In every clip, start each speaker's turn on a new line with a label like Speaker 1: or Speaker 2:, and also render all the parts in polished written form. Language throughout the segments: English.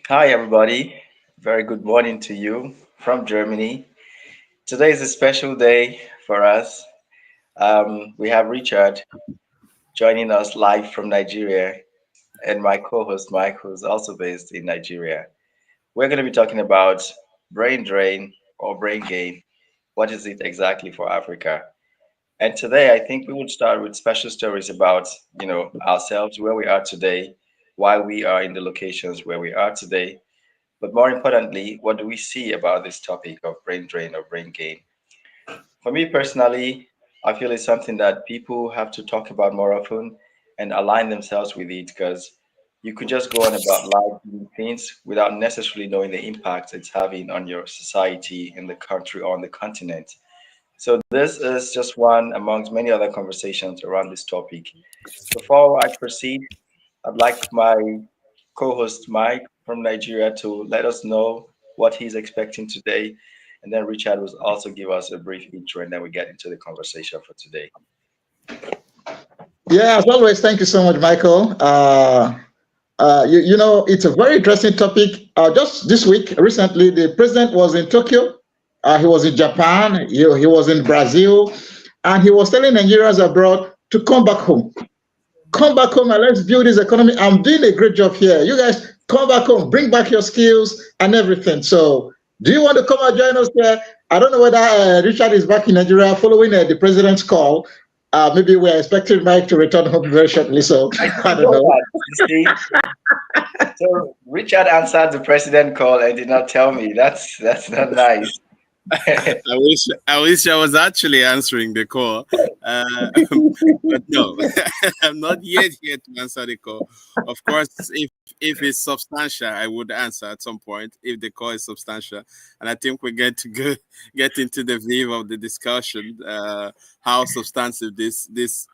Speaker 1: Hi, everybody. Very good morning to you from Germany. Today is a special day for us. We have Richard joining us live from Nigeria, and my co host Mike, who's also based in Nigeria. We're going to be talking about brain drain or brain gain. What is it exactly for Africa? And today, I think we would start with special stories about, ourselves, where we are today, why we are in the locations where we are today. But more importantly, what do we see about this topic of brain drain or brain gain? For me personally, I feel it's something that people have to talk about more often and align themselves with it because you could just go on about life doing things without necessarily knowing the impact it's having on your society in the country or on the continent. So this is just one amongst many other conversations around this topic. Before I proceed, I'd like my co-host Mike from Nigeria to let us know what he's expecting today, and then Richard will also give us a brief intro, and then we get into the conversation for today.
Speaker 2: Yeah, as always, thank you so much, Michael. It's a very interesting topic. Just this week, recently, the president was in Tokyo. He was in Japan. He was in Brazil, and he was telling Nigerians abroad to come back home. Come back home and let's build this economy. I'm doing a great job here. You guys come back home, bring back your skills and everything. So, do you want to come and join us here? I don't know whether Richard is back in Nigeria following the president's call. Maybe we're expecting Mike to return home very shortly. So,
Speaker 1: I
Speaker 2: I
Speaker 1: didn't
Speaker 2: don't
Speaker 1: know
Speaker 2: know.
Speaker 1: that. You see, so Richard answered the president call and did not tell me. That's not nice.
Speaker 3: I wish I was actually answering the call, uh, but no, I'm not yet here to answer the call. Of course, if it's substantial, I would answer at some point if the call is substantial, and I think we get into the vein of the discussion, how substantive this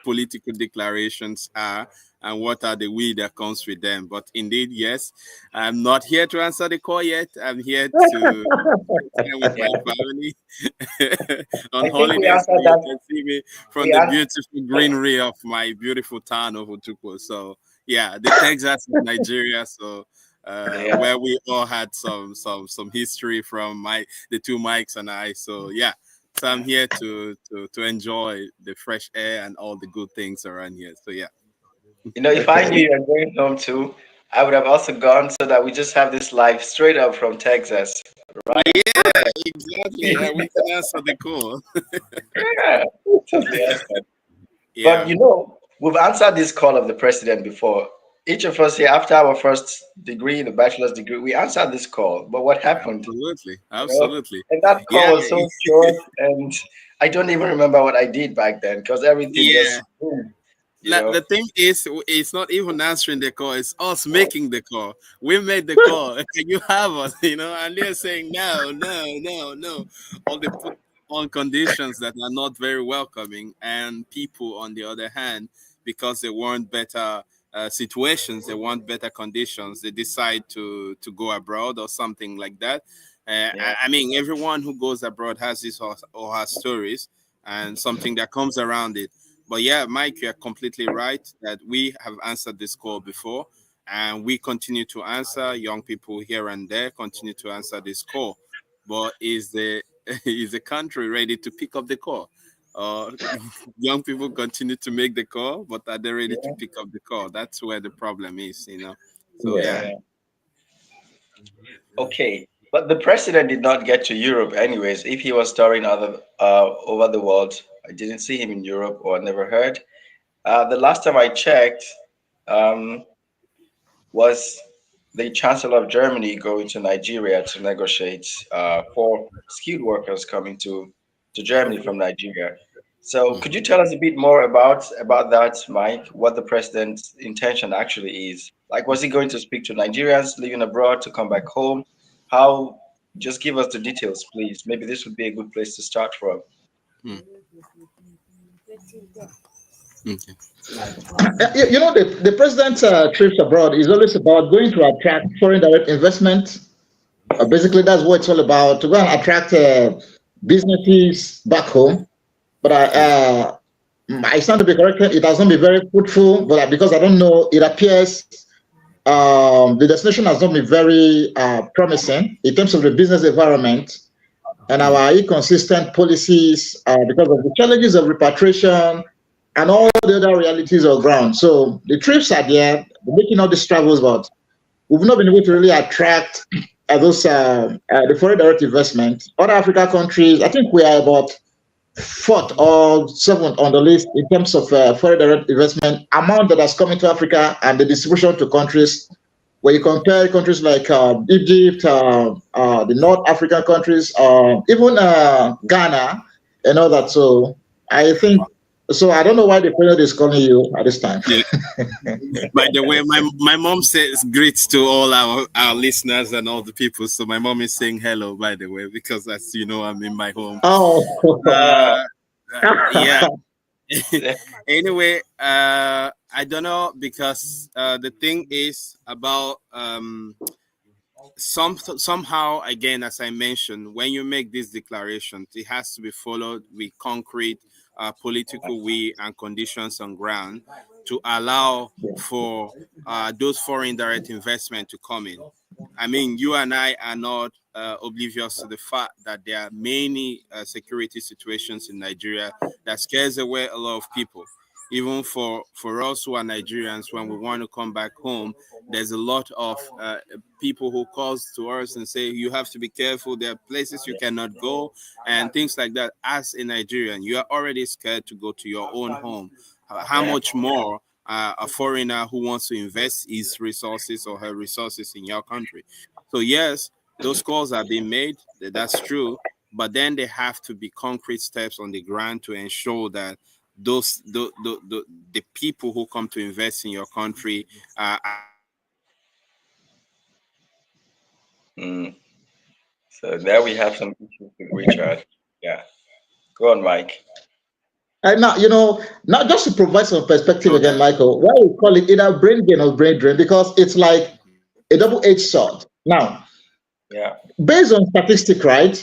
Speaker 3: political declarations are. And what are the we that comes with them? But indeed, yes, I'm not here to answer the call yet. I'm here to time with
Speaker 1: Yeah,
Speaker 3: my family on
Speaker 1: I think we
Speaker 3: holiday, so
Speaker 1: answered
Speaker 3: you
Speaker 1: that.
Speaker 3: can see me from
Speaker 1: We
Speaker 3: the
Speaker 1: answered.
Speaker 3: beautiful greenery of my beautiful town of Otukpo. So yeah, the Texas of Nigeria. So
Speaker 1: Yeah.
Speaker 3: where we all had some history from the two Mikes and I. So yeah. So I'm here to enjoy the fresh air and all the good things around here. So yeah.
Speaker 1: If I knew
Speaker 2: Okay.
Speaker 1: you were going home too, I would have also gone so that we just have this live straight up from Texas, right?
Speaker 3: Yeah, exactly. Yeah, we can answer the call.
Speaker 1: Yeah, totally understand. But
Speaker 3: Yeah,
Speaker 1: we've answered this call of the president before. Each of us here, after our first degree, the bachelor's degree, we answered this call. But what happened?
Speaker 3: absolutely,
Speaker 1: You know,
Speaker 3: absolutely.
Speaker 1: and that call
Speaker 3: Yeah,
Speaker 1: was so short, and I don't even remember what I did back then because everything
Speaker 3: yeah.
Speaker 1: just boom. You
Speaker 3: Like,
Speaker 1: know,
Speaker 3: the thing is, it's not even answering the call; it's us making the call. We made the call. Can you have us? And they're saying no, no, no, no. All they put on conditions that are not very welcoming, and people, on the other hand, because they want better situations, they want better conditions, they decide to go abroad or something like that.
Speaker 1: yeah,
Speaker 3: I mean, everyone who goes abroad has his or her stories and something that comes around it. But yeah, Mike, you're completely right that we have answered this call before, and we continue to answer. Young people here and there continue to answer this call. But is the is the country ready to pick up the call? Young people continue to make the call, but are they ready to
Speaker 1: yeah,
Speaker 3: pick up the call? That's where the problem is. So yeah.
Speaker 2: Yeah.
Speaker 1: yeah. Okay, but the president did not get to Europe anyways. If he was touring other over the world, I didn't see him in Europe or never heard. The last time I checked, um, was the Chancellor of Germany going to Nigeria to negotiate for skilled workers coming to Germany from Nigeria. So, could you tell us a bit more about that, Mike? What the president's intention actually is? Like, was he going to speak to Nigerians living abroad to come back home? How? Just give us the details, please. Maybe this would be a good place to start from.
Speaker 3: Hmm. Okay.
Speaker 2: The president's trips abroad is always about going to attract foreign direct investment. Basically, that's what it's all about, to go and attract businesses back home. But
Speaker 3: Yeah.
Speaker 2: I stand to be corrected. It has not been very fruitful, but because I don't know, it appears the destination has not been very promising in terms of the business environment and our inconsistent policies because of the challenges of repatriation and all the other realities of ground. So the trips are there, we're making all these travels, but we've not been able to really attract those the foreign direct investment. Other African countries, I think we are about fourth or seventh on the list in terms of foreign direct investment amount that has come into Africa and the distribution to countries. Where you compare countries like Egypt, the North African countries, even Ghana, and all that. So I think so. I don't know why the president is calling you at this time.
Speaker 3: Yeah. By the way, my mom says greets to all our listeners and all the people. So my mom is saying hello, by the way, because as you know, I'm in my home.
Speaker 2: Oh,
Speaker 3: Uh, yeah. Anyway, I don't know because the thing is about somehow again, as I mentioned, when you make these declarations, it has to be followed with concrete political will and conditions on ground to allow for those foreign direct investment to come in. I mean, you and I are not oblivious to the fact that there are many security situations in Nigeria that scares away a lot of people. Even for us who are Nigerians, when we want to come back home, there's a lot of people who calls to us and say you have to be careful. There are places you cannot go and things like that. As a Nigerian, you are already scared to go to your own home. How much more a foreigner who wants to invest his resources or her resources in your country? So yes, those calls are being made. That's true, but then there have to be concrete steps on the ground to ensure that those the people who come to invest in your country are
Speaker 1: Mm. So there we have some issues with Richard. Yeah. Go on, Mike.
Speaker 2: and now not just to provide some perspective
Speaker 3: know
Speaker 2: again,
Speaker 3: that.
Speaker 2: Michael. Why we call it either brain gain or brain drain because it's like a double-edged sword. Now,
Speaker 1: Yeah.
Speaker 2: based on statistics, right?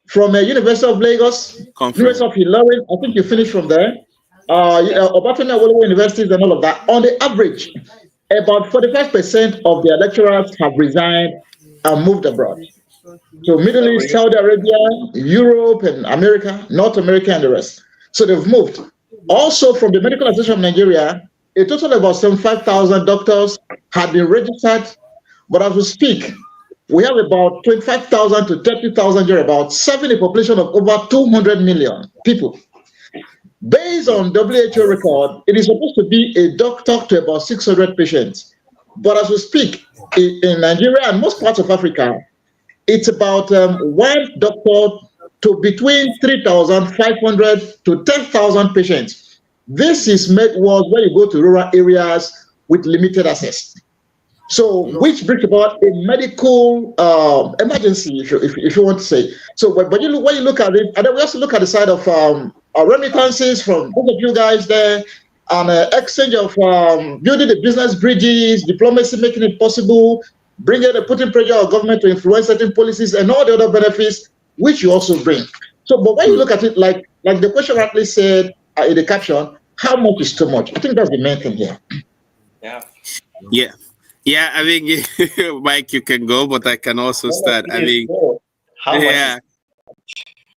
Speaker 2: From University of Lagos, University
Speaker 3: Confirm.
Speaker 2: of Ilorin. I think you finished from there.
Speaker 1: Yes.
Speaker 2: Obatoni Awolowo universities and all of that. On the average, about 45% of their lecturers have resigned and moved abroad. So Middle
Speaker 1: Oh,
Speaker 2: East,
Speaker 1: really?
Speaker 2: Saudi Arabia, Europe, and America, North America, and the rest. So they've moved. Also, from the Medical Association of Nigeria, a total of about 75,000 doctors had been registered. But as we speak, we have about 25,000 to 30,000 here, about serving a population of over 200 million people. Based
Speaker 1: Mm.
Speaker 2: on WHO record, it is supposed to be a doctor to about 600 patients. But as we speak, in Nigeria and most parts of Africa, it's about one doctor to between 3,500 to 10,000 patients. This is made worse when you go to rural areas with limited access. So, which brings about a medical emergency, if you want to say. So, but you look, when you look at it, and then we also look at the side of remittances from both of you guys there, and exchange of building the business bridges, diplomacy, making it possible, putting pressure on government to influence certain policies, and all the other benefits which you also bring. So, but when you look at it, like the question rightly said in the caption, how much is too much? I think that's the main thing here.
Speaker 1: Yeah.
Speaker 3: Yeah. Yeah, I mean, Mike, you can go, but I can also
Speaker 1: No,
Speaker 3: start. I
Speaker 1: please
Speaker 3: mean,
Speaker 1: go. How much is
Speaker 3: yeah,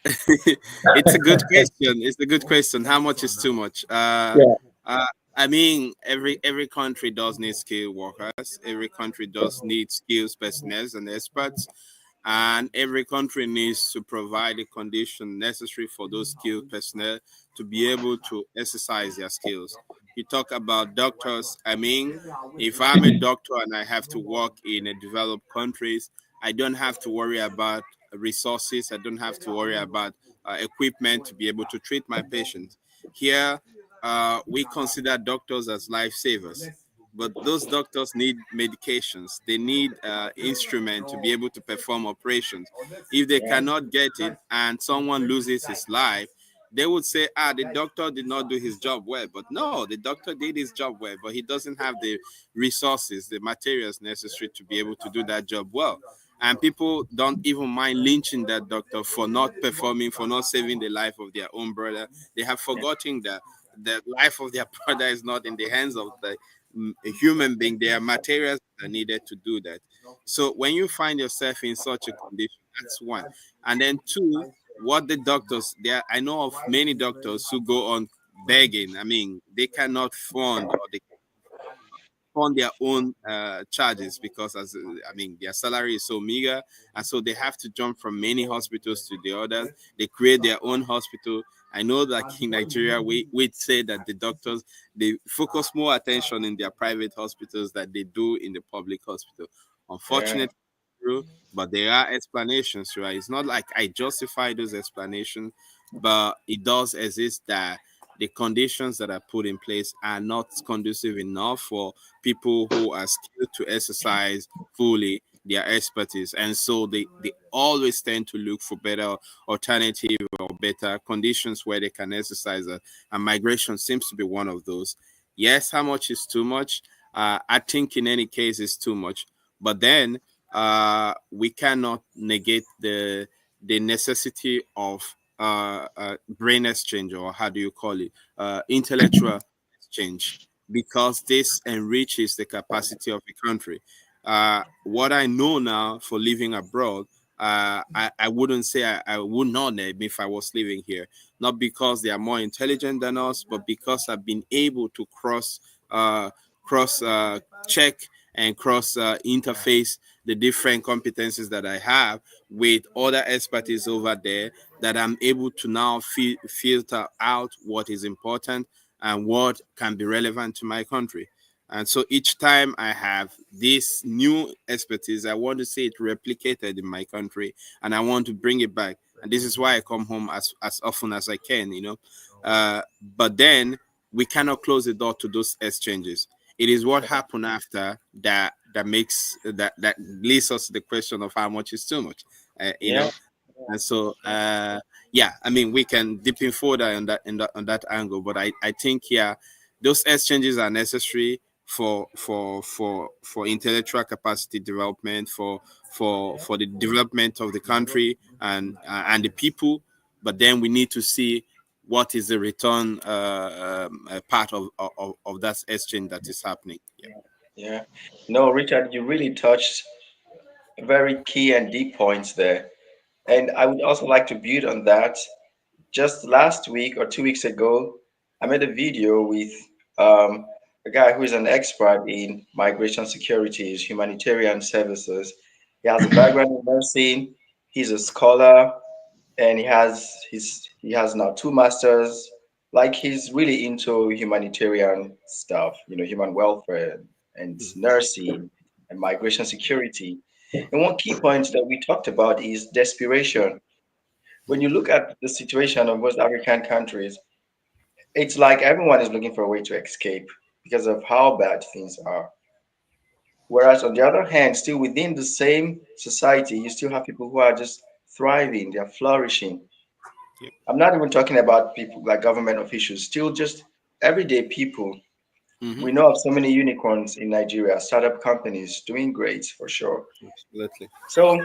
Speaker 3: it's a good question. It's a good question. How much is too much?
Speaker 2: Yeah.
Speaker 3: Uh, I mean, every country does need skilled workers. Every country does need skills personnel and experts, and every country needs to provide the condition necessary for those skilled personnel to be able to exercise their skills. You talk about doctors. I mean, if I'm a doctor and I have to work in a developed countries, I don't have to worry about resources. I don't have to worry about equipment to be able to treat my patients. Here, we consider doctors as lifesavers, but those doctors need medications. They need instruments to be able to perform operations. If they cannot get it and someone loses his life, they would say, the doctor did not do his job well. But no, the doctor did his job well, but he doesn't have the resources, the materials necessary to be able to do that job well. And people don't even mind lynching that doctor for not performing, for not saving the life of their own brother. They have forgotten that the life of their brother is not in the hands of a human being, there are materials that are needed to do that. So when you find yourself in such a condition, that's one. And then two, what the doctors there, I know of many doctors who go on begging. I mean, they cannot fund, or they on their own charges, because as I mean, their salary is so meager, and so they have to jump from many hospitals to the others. They create their own hospital. I know that in Nigeria we say that the doctors, they focus more attention in their private hospitals than they do in the public hospital.
Speaker 1: Yeah.
Speaker 3: Unfortunately, true, but there are explanations, right? It's not like I justify those explanations, but it does exist that the conditions that are put in place are not conducive enough for people who are skilled to exercise fully their expertise. And so they always tend to look for better alternative or better conditions where they can exercise that. And migration seems to be one of those. Yes, how much is too much? I think in any case it's too much. But then we cannot negate the necessity of brain exchange, or how do you call it, intellectual exchange, because this enriches the capacity of the country. What I know now for living abroad, I wouldn't say I would not name if I was living here, not because they are more intelligent than us, but because I've been able to uh, cross check and cross interface the different competencies that I have with other expertise over there, that I'm able to now filter out what is important and what can be relevant to my country. And so each time I have this new expertise, I want to see it replicated in my country, and I want to bring it back. And this is why I come home as often as I can, you know. But then we cannot close the door to those exchanges. It is what happened after that makes that leads us to the question of how much is too much, you
Speaker 1: Yeah.
Speaker 3: know. And so, yeah, I mean, we can dip in further on that angle, but I think, yeah, those exchanges are necessary for intellectual capacity development, for the development of the country and the people. But then we need to see what is the return part of that exchange that is happening. Yeah.
Speaker 1: Yeah. No, Richard, you really touched very key and deep points there. And I would also like to build on that. Just last week or 2 weeks ago, I made a video with um, a guy who is an expert in migration securities, humanitarian services. He has a background in nursing. He's a scholar, and he has now two masters. Like he's really into humanitarian stuff, human welfare and nursing and migration security. And one key point that we talked about is desperation. When you look at the situation of most African countries, it's like everyone is looking for a way to escape because of how bad things are. Whereas on the other hand, still within the same society, you still have people who are just thriving, they're flourishing.
Speaker 3: Yep.
Speaker 1: I'm not even talking about people like government officials, still just everyday people.
Speaker 3: Mm-hmm.
Speaker 1: We know of so many unicorns in Nigeria, startup companies doing great for sure.
Speaker 3: Absolutely.
Speaker 1: So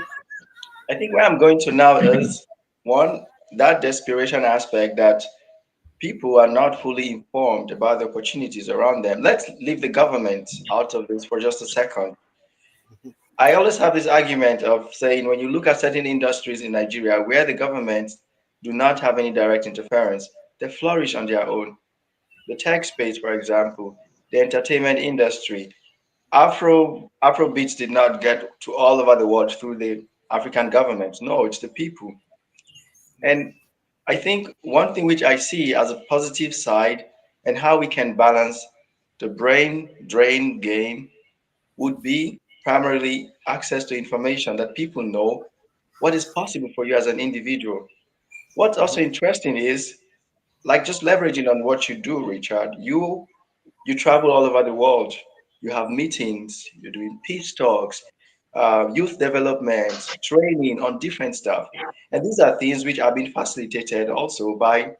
Speaker 1: I think where I'm going to now is one, that desperation aspect that people are not fully informed about the opportunities around them. Let's leave the government out of this for just a second. I always have this argument of saying when you look at certain industries in Nigeria where the government do not have any direct interference, they flourish on their own. The tech space, for example, the entertainment industry. Afrobeats did not get to all over the world through the African government. No, it's the people. And I think one thing which I see as a positive side and how we can balance the brain drain game would be primarily access to information that people know what is possible for you as an individual. What's
Speaker 3: Mm-hmm.
Speaker 1: also interesting is like just leveraging on what you do, Richard. You travel all over the world. You have meetings. You're doing peace talks, youth development, training on different stuff, and these are things which are being facilitated also by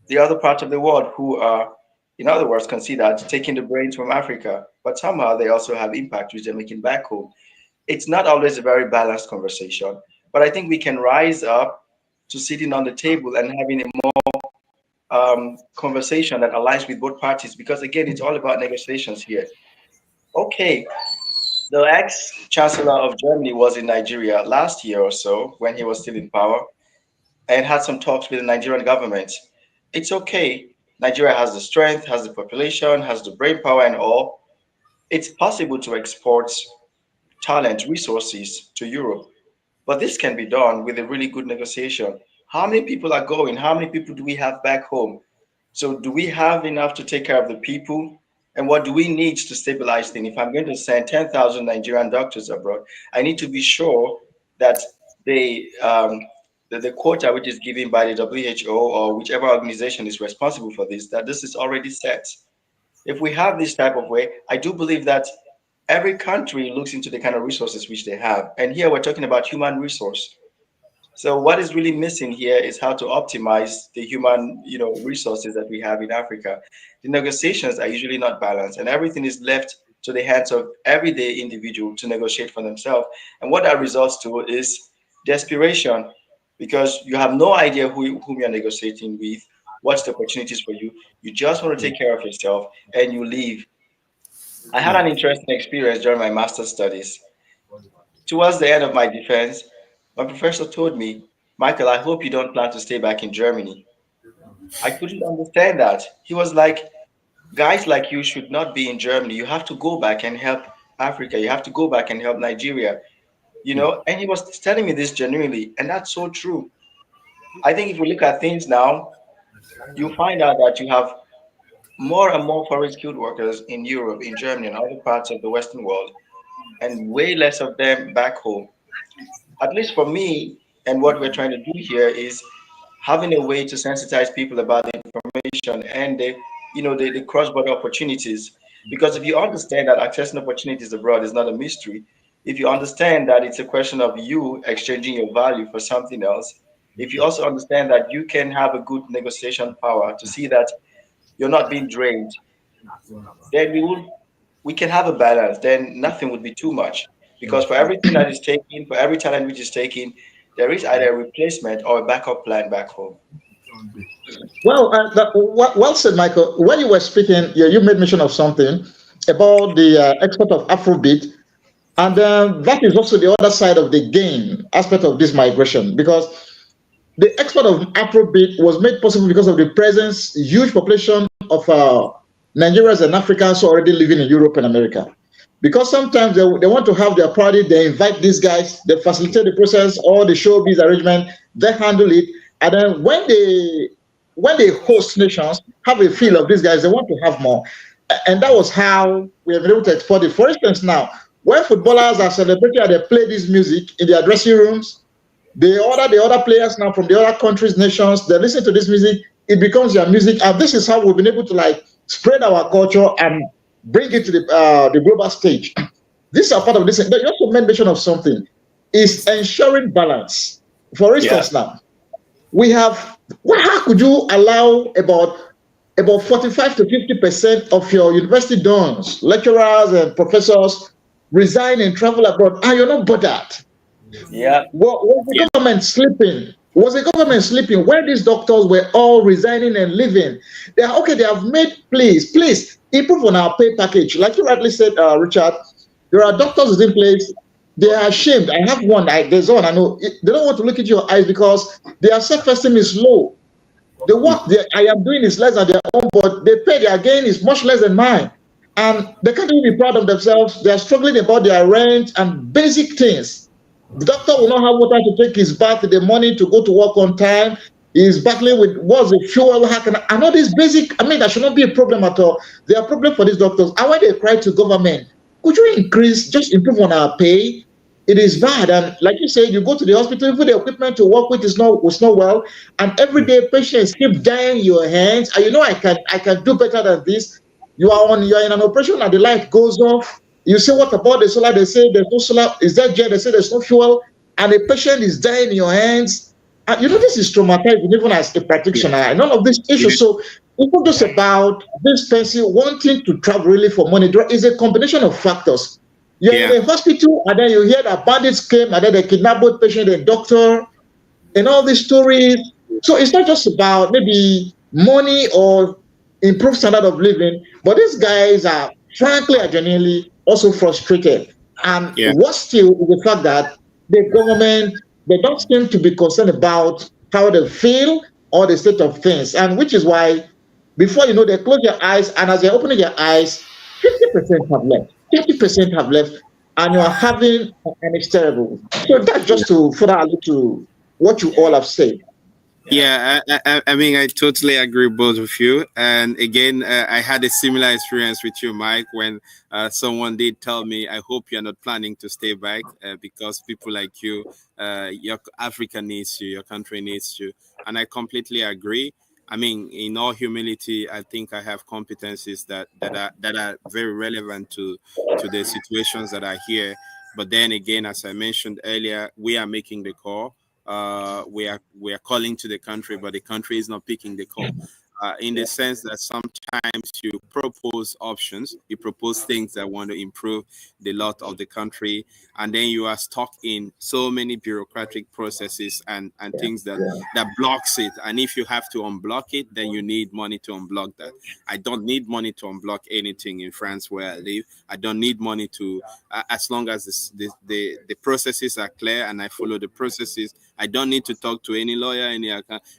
Speaker 1: the other part of the world who are, in other words, considered taking the brains from Africa, but somehow they also have impact which they're making back home. It's not always a very balanced conversation, but I think we can rise up to sitting on the table and having a more conversation that aligns with both parties, because again, it's all about negotiations here. Okay, the ex-chancellor of Germany was in Nigeria last year or so when he was still in power and had some talks with the Nigerian government. It's okay. Nigeria has the strength, has the population, has the brain power and all. It's possible to export talent, resources to Europe. But this can be done with a really good negotiation. How many people are going? How many people do we have back home? So do we have enough to take care of the people? And what do we need to stabilize things? If I'm going to send 10,000 Nigerian doctors abroad, I need to be sure that the quota which is given by the WHO or whichever organization is responsible for this, that this is already set. If we have this type of way, I do believe that every country looks into the kind of resources which they have. And here we're talking about human resource. So what is really missing here is how to optimize the human, resources that we have in Africa. The negotiations are usually not balanced, and everything is left to the hands of everyday individual to negotiate for themselves. And what that results to is desperation, because you have no idea whom you're negotiating with, what's the opportunities for you. You just want to take care of yourself, and you leave. I had an interesting experience during my master's studies. Towards the end of my defense, my professor told me, Michael, I hope you don't plan to stay back in Germany. I couldn't understand that. He was like, guys like you should not be in Germany. You have to go back and help Africa. You have to go back and help Nigeria, And he was telling me this genuinely, and that's so true. I think if we look at things now, you find out that you have more and more foreign skilled workers in Europe, in Germany, and other parts of the Western world, and way less of them back home. At least for me, and what we're trying to do here is having a way to sensitize people about the information and the cross-border opportunities. Because if you understand that accessing opportunities abroad is not a mystery, if you understand that it's a question of you exchanging your value for something else, if you also understand that you can have a good negotiation power to see that you're not being drained, then we can have a balance. Then nothing would be too much. Because for everything that is taken, for every talent which is taken, there is either a replacement or a backup plan back home.
Speaker 2: Well, well said, Michael. When you were speaking, you made mention of something about the export of Afrobeat, and that is also the other side of the game aspect of this migration, because the export of Afrobeat was made possible because of the presence, huge population of Nigerians and Africans already living in Europe and America. Because sometimes they want to have their party, they invite these guys, they facilitate the process, all the showbiz arrangement, they handle it, and then when they host nations, have a feel of these guys, they want to have more. And that was how we have been able to export it. For instance, now, when footballers are celebrating and they play this music in their dressing rooms, they order the other players now from the other countries, nations, they listen to this music, it becomes their music, and this is how we've been able to spread our culture and bring it to the global stage. These are part of this. You also made mention of something, is ensuring balance. For instance, now, we have, how could you allow about 45 to 50% of your university dons, lecturers and professors resign and travel abroad, and you're not bothered?
Speaker 1: Yeah.
Speaker 2: Was the government sleeping? Was the government sleeping when these doctors were all resigning and leaving? They have made, please, improve on our pay package. Like you rightly said, Richard, there are doctors in place. They are ashamed. I have one. There's one I know. They don't want to look at your eyes because their self-esteem is low. The work I am doing is less than their own, but they pay their gain is much less than mine. And they can't even be proud of themselves. They are struggling about their rent and basic things. The doctor will not have water to take his bath in the morning to go to work on time. He's battling with what's the fuel, I know this basic, that should not be a problem at all. They are a problem for these doctors. And when they cry to government, could you just improve on our pay? It is bad. And like you said, you go to the hospital, even the equipment to work with is not well. And every day patients keep dying in your hands. And I can do better than this. You're in an operation and the light goes off. You say, what about the solar? They say there's no solar. Is that jet? They say there's no fuel. And the patient is dying in your hands. And this is traumatizing, even as a practitioner. And all of these issues. So it's not just about this person wanting to travel really for money. There is a combination of factors. You're in the hospital, and then you hear that bandits came, and then they kidnapped both patient and doctor, and all these stories. So it's not just about maybe money or improve standard of living, but these guys are frankly are genuinely also frustrated. And
Speaker 3: Yeah.
Speaker 2: what still is the fact that the government, they don't seem to be concerned about how they feel or the state of things, and which is why before you know they close their eyes, and as they're opening their eyes, 50% have left, 50% have left, and you are having, and it's terrible. So that's just to further allude to what you all
Speaker 1: Yeah.
Speaker 2: have said.
Speaker 1: Yeah.
Speaker 3: I mean, I totally agree with both of you. And again, I had a similar experience with you, Mike, when someone did tell me, I hope you're not planning to stay back because people like you, your Africa needs you, your country needs you. And I completely agree. I mean, in all humility, I think I have competencies that are very relevant to the situations that are here. But then again, as I mentioned earlier, we are making the call. We are calling to the country, but the country is not picking the call. In the
Speaker 1: Yeah.
Speaker 3: sense that sometimes you propose options, you propose things that want to improve the lot of the country, and then you are stuck in so many bureaucratic processes and
Speaker 2: Yeah,
Speaker 3: things that
Speaker 2: yeah.
Speaker 3: that blocks it. And if you have to unblock it, then you need money to unblock that. I don't need money to unblock anything in France where I live. I don't need money to, as long as the processes are clear and I follow the processes. I don't need to talk to any lawyer,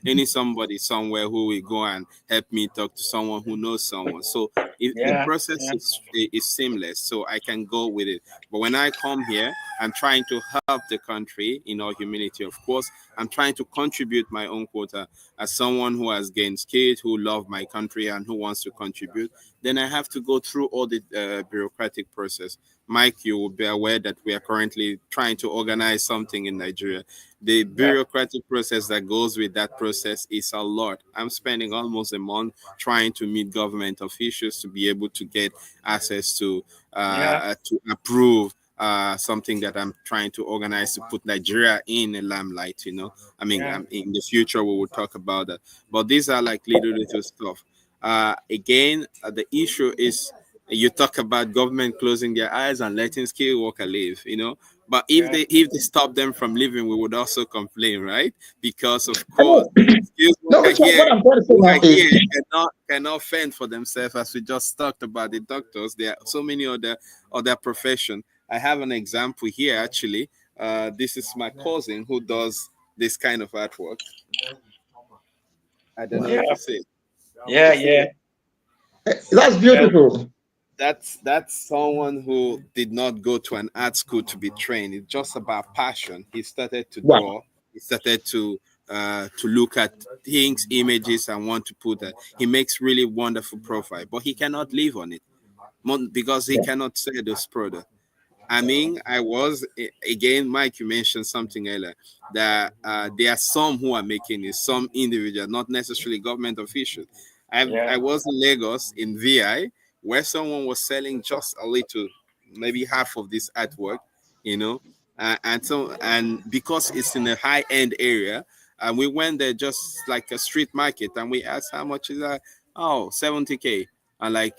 Speaker 3: any somebody somewhere who will go and help me talk to someone who knows someone. So if the
Speaker 1: Yeah.
Speaker 3: process
Speaker 1: Yeah.
Speaker 3: is seamless, so I can go with it. But when I come here, I'm trying to help the country in all humility, of course. I'm trying to contribute my own quota as someone who has gained skills, who love my country and who wants to contribute. Then I have to go through all the bureaucratic process. Mike, you will be aware that we are currently trying to organize something in Nigeria. The
Speaker 1: Yeah.
Speaker 3: bureaucratic process that goes with that process is a lot. I'm spending almost a month trying to meet government officials to be able to get access
Speaker 1: Yeah.
Speaker 3: to approve something that I'm trying to organize to put Nigeria in a limelight. I mean,
Speaker 1: Yeah.
Speaker 3: in the future we will talk about that. But these are like little stuff. Again, the issue is you talk about government closing their eyes and letting skilled worker live. But if
Speaker 1: Yeah.
Speaker 3: they stop them from living, we would also complain, right? Because of
Speaker 2: I
Speaker 3: course,
Speaker 2: know.
Speaker 3: skilled
Speaker 2: No,
Speaker 3: worker
Speaker 2: so
Speaker 3: here
Speaker 2: what I'm trying to say
Speaker 3: who
Speaker 2: now
Speaker 3: are
Speaker 2: is
Speaker 3: here cannot fend for themselves, as we just talked about the doctors. There are so many other profession. I have an example here actually. This is my cousin who does this kind of artwork. I don't know
Speaker 1: Yeah.
Speaker 3: if you see it.
Speaker 1: Yeah.
Speaker 3: You see
Speaker 1: Yeah.
Speaker 3: it?
Speaker 2: that's
Speaker 1: Yeah.
Speaker 2: beautiful.
Speaker 3: That's someone who did not go to an art school to be trained. It's just about passion. He started to
Speaker 2: Wow.
Speaker 3: draw. He started to look at things, images, and want to put that. He makes really wonderful profile, but he cannot live on it because he
Speaker 2: Yeah.
Speaker 3: cannot sell those products. I mean, again, Mike. You mentioned something earlier that there are some who are making it, some individuals, not necessarily government officials. I
Speaker 1: Yeah.
Speaker 3: was in Lagos in VI where someone was selling just a little, maybe half of this artwork, you know, and because it's in a high end area, and we went there just like a street market, and we asked how much is that? Oh, 70K, and like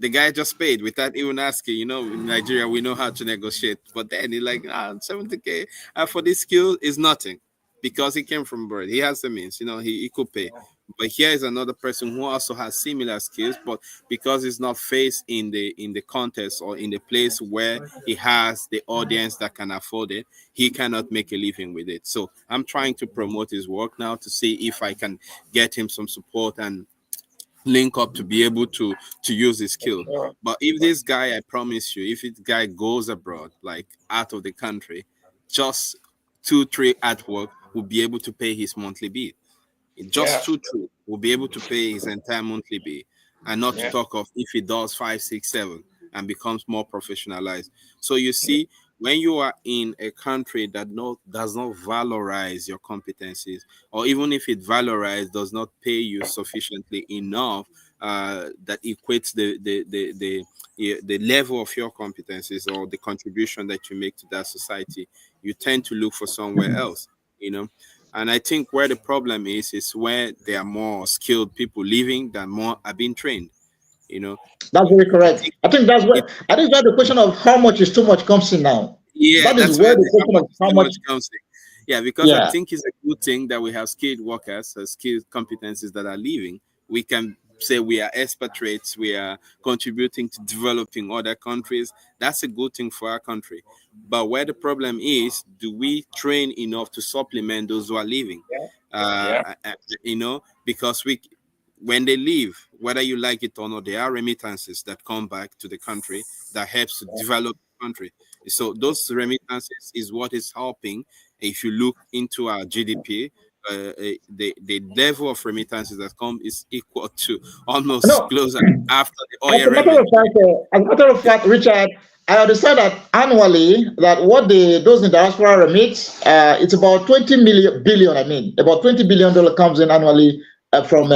Speaker 3: the guy just paid without even asking. In Nigeria, we know how to negotiate. But then he's like, 70K for this skill is nothing because he came from abroad. He has the means, he could pay. But here is another person who also has similar skills, but because he's not faced in the contest or in the place where he has the audience that can afford it, he cannot make a living with it. So I'm trying to promote his work now to see if I can get him some support and link up to be able to use his skill.
Speaker 1: Sure.
Speaker 3: But if this guy, I promise you, if this guy goes abroad, like out of the country, just 2 3 artwork will be able to pay his monthly bill.
Speaker 1: Yeah.
Speaker 3: Just 2 3 will be able to pay his entire monthly bill, and not to
Speaker 1: Yeah.
Speaker 3: talk of if he does 5 6 7 and becomes more professionalized. So you see, when you are in a country that does not valorize your competencies, or even if it valorizes, does not pay you sufficiently enough, that equates the level of your competencies or the contribution that you make to that society, you tend to look for somewhere else. You know, and I think where the problem is where there are more skilled people living than more are being trained. You know,
Speaker 2: That's very
Speaker 3: I
Speaker 2: correct.
Speaker 3: think
Speaker 2: I think that's
Speaker 3: it.
Speaker 2: where I think that the question of how much is too much comes in now.
Speaker 3: Yeah,
Speaker 2: That is
Speaker 3: that's
Speaker 2: where
Speaker 3: where
Speaker 2: the
Speaker 3: how
Speaker 2: question
Speaker 3: much
Speaker 2: of
Speaker 3: is
Speaker 2: how
Speaker 3: too
Speaker 2: much.
Speaker 3: much comes in. Yeah, because I
Speaker 2: Yeah.
Speaker 3: think it's a good thing that we have skilled workers, skilled competencies that are leaving. We can say we are expatriates, we are contributing to developing other countries. That's a good thing for our country. But where the problem is, do we train enough to supplement those who are leaving?
Speaker 1: Yeah.
Speaker 3: Uh,
Speaker 1: Yeah.
Speaker 3: uh, uh, because when they leave, whether you like it or not, there are remittances that come back to the country that helps to develop the country. So those remittances is what is helping. If you look into our GDP, the level of remittances that come is equal to almost
Speaker 2: No,
Speaker 3: closer after the
Speaker 2: as
Speaker 3: oil
Speaker 2: a matter
Speaker 3: revenue.
Speaker 2: of fact, Richard, I understand that annually, that what those in diaspora remit, it's about 20 billion. I mean, about $20 billion comes in annually from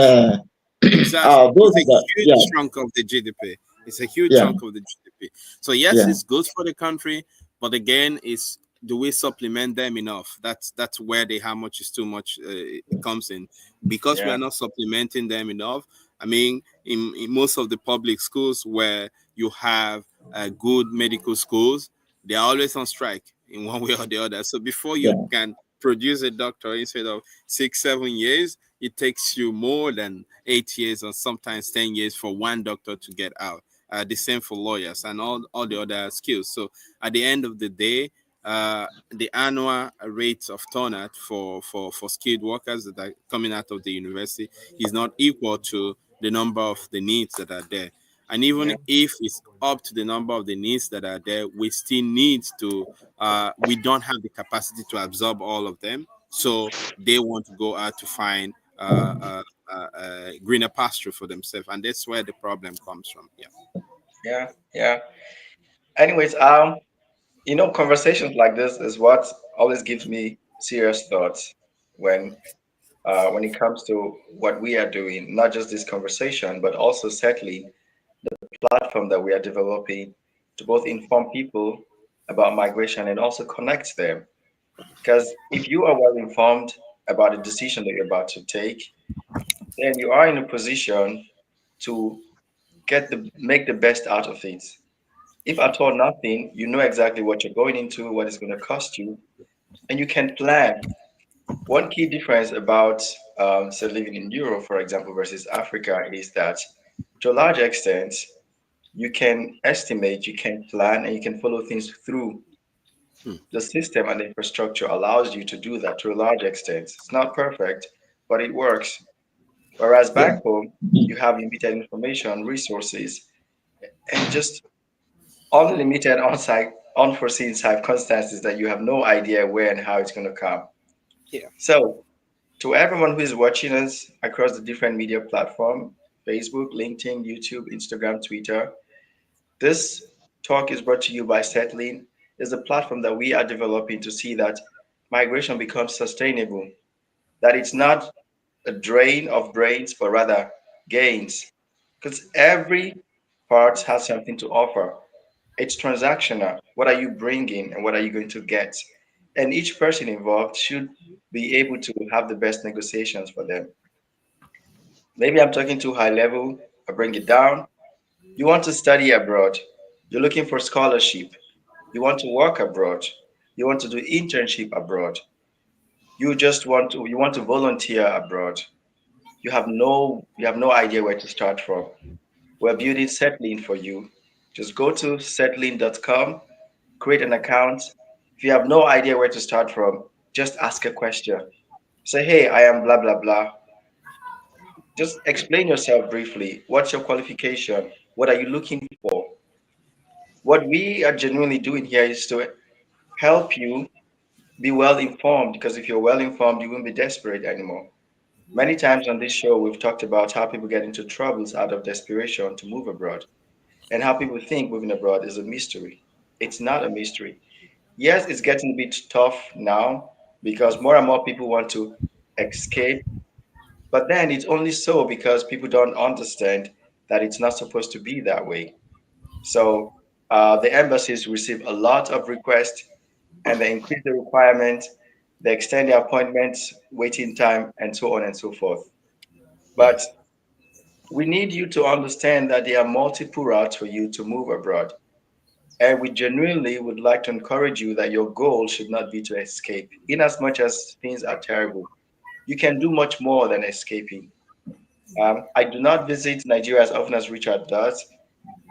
Speaker 3: Exactly.
Speaker 2: those
Speaker 3: It's a
Speaker 2: that,
Speaker 3: huge
Speaker 2: yeah,
Speaker 3: chunk of the GDP. It's a huge
Speaker 2: yeah,
Speaker 3: chunk of the GDP. So yes,
Speaker 2: yeah,
Speaker 3: it's good for the country, but again, is do we supplement them enough? That's where the how much is too much it comes in, because we
Speaker 1: Yeah.
Speaker 3: are not supplementing them enough. I mean, in most of the public schools where you have good medical schools, they are always on strike in one way or the other. So before you
Speaker 2: yeah,
Speaker 3: can produce a doctor, instead of 6 7 years, it takes you more than 8 years or sometimes 10 years for one doctor to get out. The same for lawyers and all the other skills. So at the end of the day, the annual rates of turnout for skilled workers that are coming out of the university is not equal to the number of the needs that are there. And even
Speaker 1: Yeah.
Speaker 3: if it's up to the number of the needs that are there, we still need to, we don't have the capacity to absorb all of them. So they want to go out to find greener pasture for themselves. And that's where the problem comes from. Yeah.
Speaker 1: Yeah. Yeah. Anyways, conversations like this is what always gives me serious thoughts when it comes to what we are doing, not just this conversation, but also settling platform that we are developing to both inform people about migration and also connect them. Because if you are well informed about the decision that you're about to take, then you are in a position to make the best out of it. If at all nothing, you know exactly what you're going into, what it's going to cost you, and you can plan. One key difference about, say, living in Europe, for example, versus Africa is that to a large extent, you can estimate, you can plan, and you can follow things through.
Speaker 3: Hmm.
Speaker 1: The system and the infrastructure allows you to do that to a large extent. It's not perfect, but it works. Whereas
Speaker 2: yeah,
Speaker 1: back home, you have limited information, resources, and just unlimited on-site, unforeseen circumstances that you have no idea where and how it's going to come.
Speaker 3: Yeah.
Speaker 1: So, to everyone who is watching us across the different media platform, Facebook, LinkedIn, YouTube, Instagram, Twitter, this talk is brought to you by Setlinn. Is a platform that we are developing to see that migration becomes sustainable, that it's not a drain of brains, but rather gains. Because every part has something to offer. It's transactional. What are you bringing and what are you going to get? And each person involved should be able to have the best negotiations for them. Maybe I'm talking too high level. I bring it down. You want to study abroad. You're looking for scholarship. You want to work abroad. You want to do internship abroad. You want to volunteer abroad. You have no idea where to start from. We're building Setlinn for you. Just go to setlinn.com, create an account. If you have no idea where to start from, just ask a question. Say, hey, I am blah blah blah. Just explain yourself briefly. What's your qualification? What are you looking for? What we are genuinely doing here is to help you be well informed, because if you're well informed, you won't be desperate anymore. Many times on this show, we've talked about how people get into troubles out of desperation to move abroad, and how people think moving abroad is a mystery. It's not a mystery. Yes, it's getting a bit tough now because more and more people want to escape, but then it's only so because people don't understand that it's not supposed to be that way. So the embassies receive a lot of requests and they increase the requirements, they extend the appointments, waiting time, and so on and so forth. But we need you to understand that there are multiple routes for you to move abroad. And we genuinely would like to encourage you that your goal should not be to escape. In as much as things are terrible, you can do much more than escaping. I do not visit Nigeria as often as Richard does,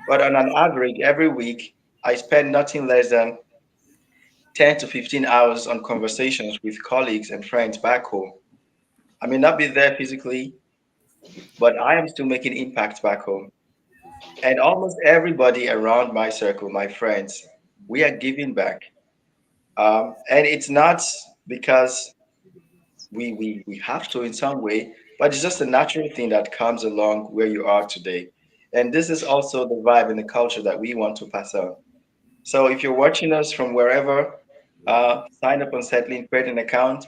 Speaker 1: but on an average, every week, I spend nothing less than 10 to 15 hours on conversations with colleagues and friends back home. I may not be there physically, but I am still making impact back home. And almost everybody around my circle, my friends, we are giving back. And it's not because we have to in some way, but it's just a natural thing that comes along where you are today. And this is also the vibe and the culture that we want to pass on. So if you're watching us from wherever, sign up on Setlinn, create an account,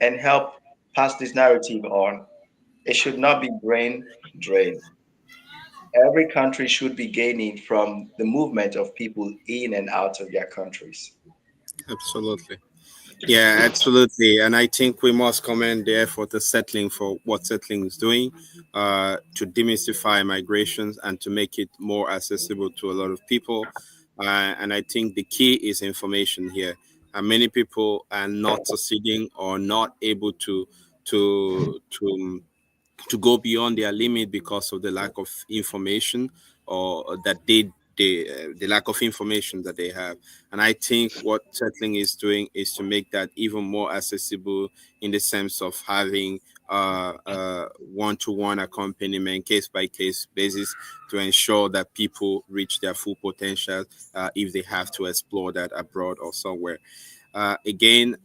Speaker 1: and help pass this narrative on. It should not be brain drain. Every country should be gaining from the movement of people in and out of their countries.
Speaker 3: Absolutely. Yeah, absolutely. And I think we must commend the effort of settling for what settling is doing to demystify migrations and to make it more accessible to a lot of people. And I think the key is information here. And many people are not succeeding or not able to to to go beyond their limit because of the lack of information or that the lack of information that they have. And I think what settling is doing is to make that even more accessible in the sense of having one-to-one accompaniment, case-by-case basis, to ensure that people reach their full potential if they have to explore that abroad or somewhere. Again,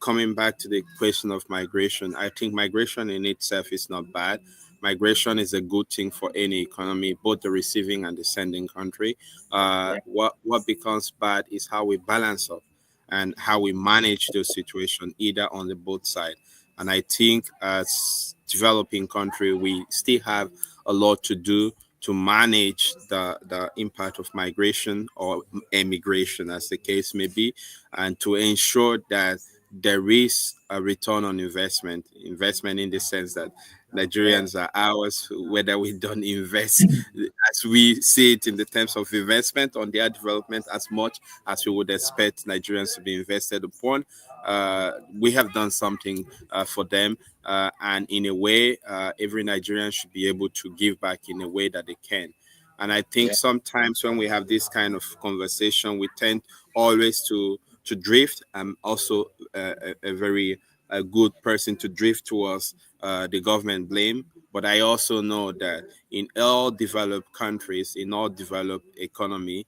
Speaker 3: coming back to the question of migration, I think migration in itself is not bad. Migration is a good thing for any economy, both the receiving and the sending country.
Speaker 1: Yeah,
Speaker 3: What becomes bad is how we balance up and how we manage those situations, either on the both side. And I think as developing country, we still have a lot to do to manage the impact of migration or emigration, as the case may be, and to ensure that there is a return on investment in the sense that
Speaker 1: yeah,
Speaker 3: Nigerians are ours, whether we don't invest, as we see it in the terms of investment on their development, as much as we would expect Nigerians to be invested upon. We have done something for them, and in a way, every Nigerian should be able to give back in a way that they can. And I think
Speaker 1: yeah,
Speaker 3: sometimes when we have this kind of conversation, we tend always to drift. I'm also a very a good person to drift towards the government blame. But I also know that in all developed countries, in all developed economy,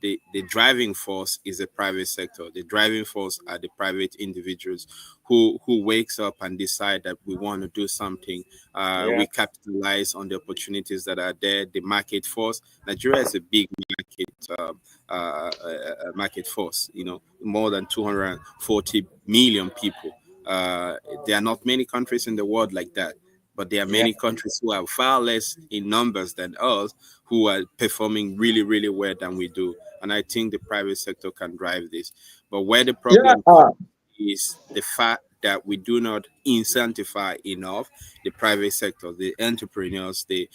Speaker 3: the driving force is the private sector. The driving force are the private individuals who wakes up and decide that we want to do something.
Speaker 1: yeah,
Speaker 3: We capitalize on the opportunities that are there. The market force. Nigeria is a big market force. You know, more than 240 million people. There are not many countries in the world like that, but there are
Speaker 1: yeah,
Speaker 3: many countries who are far less in numbers than us who are performing really, really well than we do. And I think the private sector can drive this. But where the
Speaker 2: Yeah,
Speaker 3: problem comes is the fact that we do not incentivize enough the private sector, the entrepreneurs, the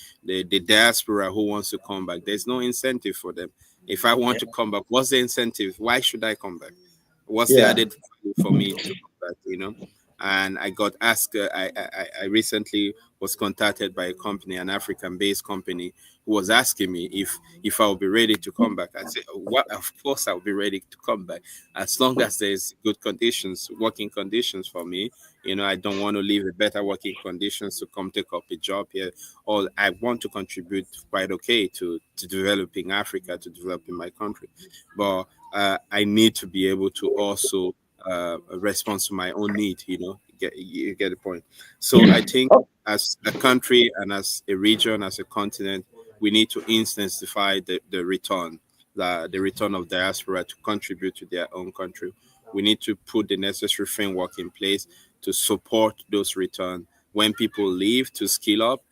Speaker 3: diaspora who wants to come back. There's no incentive for them. If I want
Speaker 1: yeah,
Speaker 3: to come back, what's the incentive? Why should I come back? What's the
Speaker 2: yeah.
Speaker 3: added value for me to come back? You know, and I got asked. I recently was contacted by a company, an African-based company, who was asking me if I would be ready to come back. I said, "What? Of course, I'll be ready to come back as long as there's good conditions, working conditions for me. You know, I don't want to leave a better working conditions to come take up a job here. Or I want to contribute quite okay to developing Africa, to developing my country, but." I need to be able to also respond to my own need. You get the point. So I think as a country and as a region, as a continent, we need to intensify the return, the return of diaspora to contribute to their own country. We need to put the necessary framework in place to support those return. When people leave to skill up,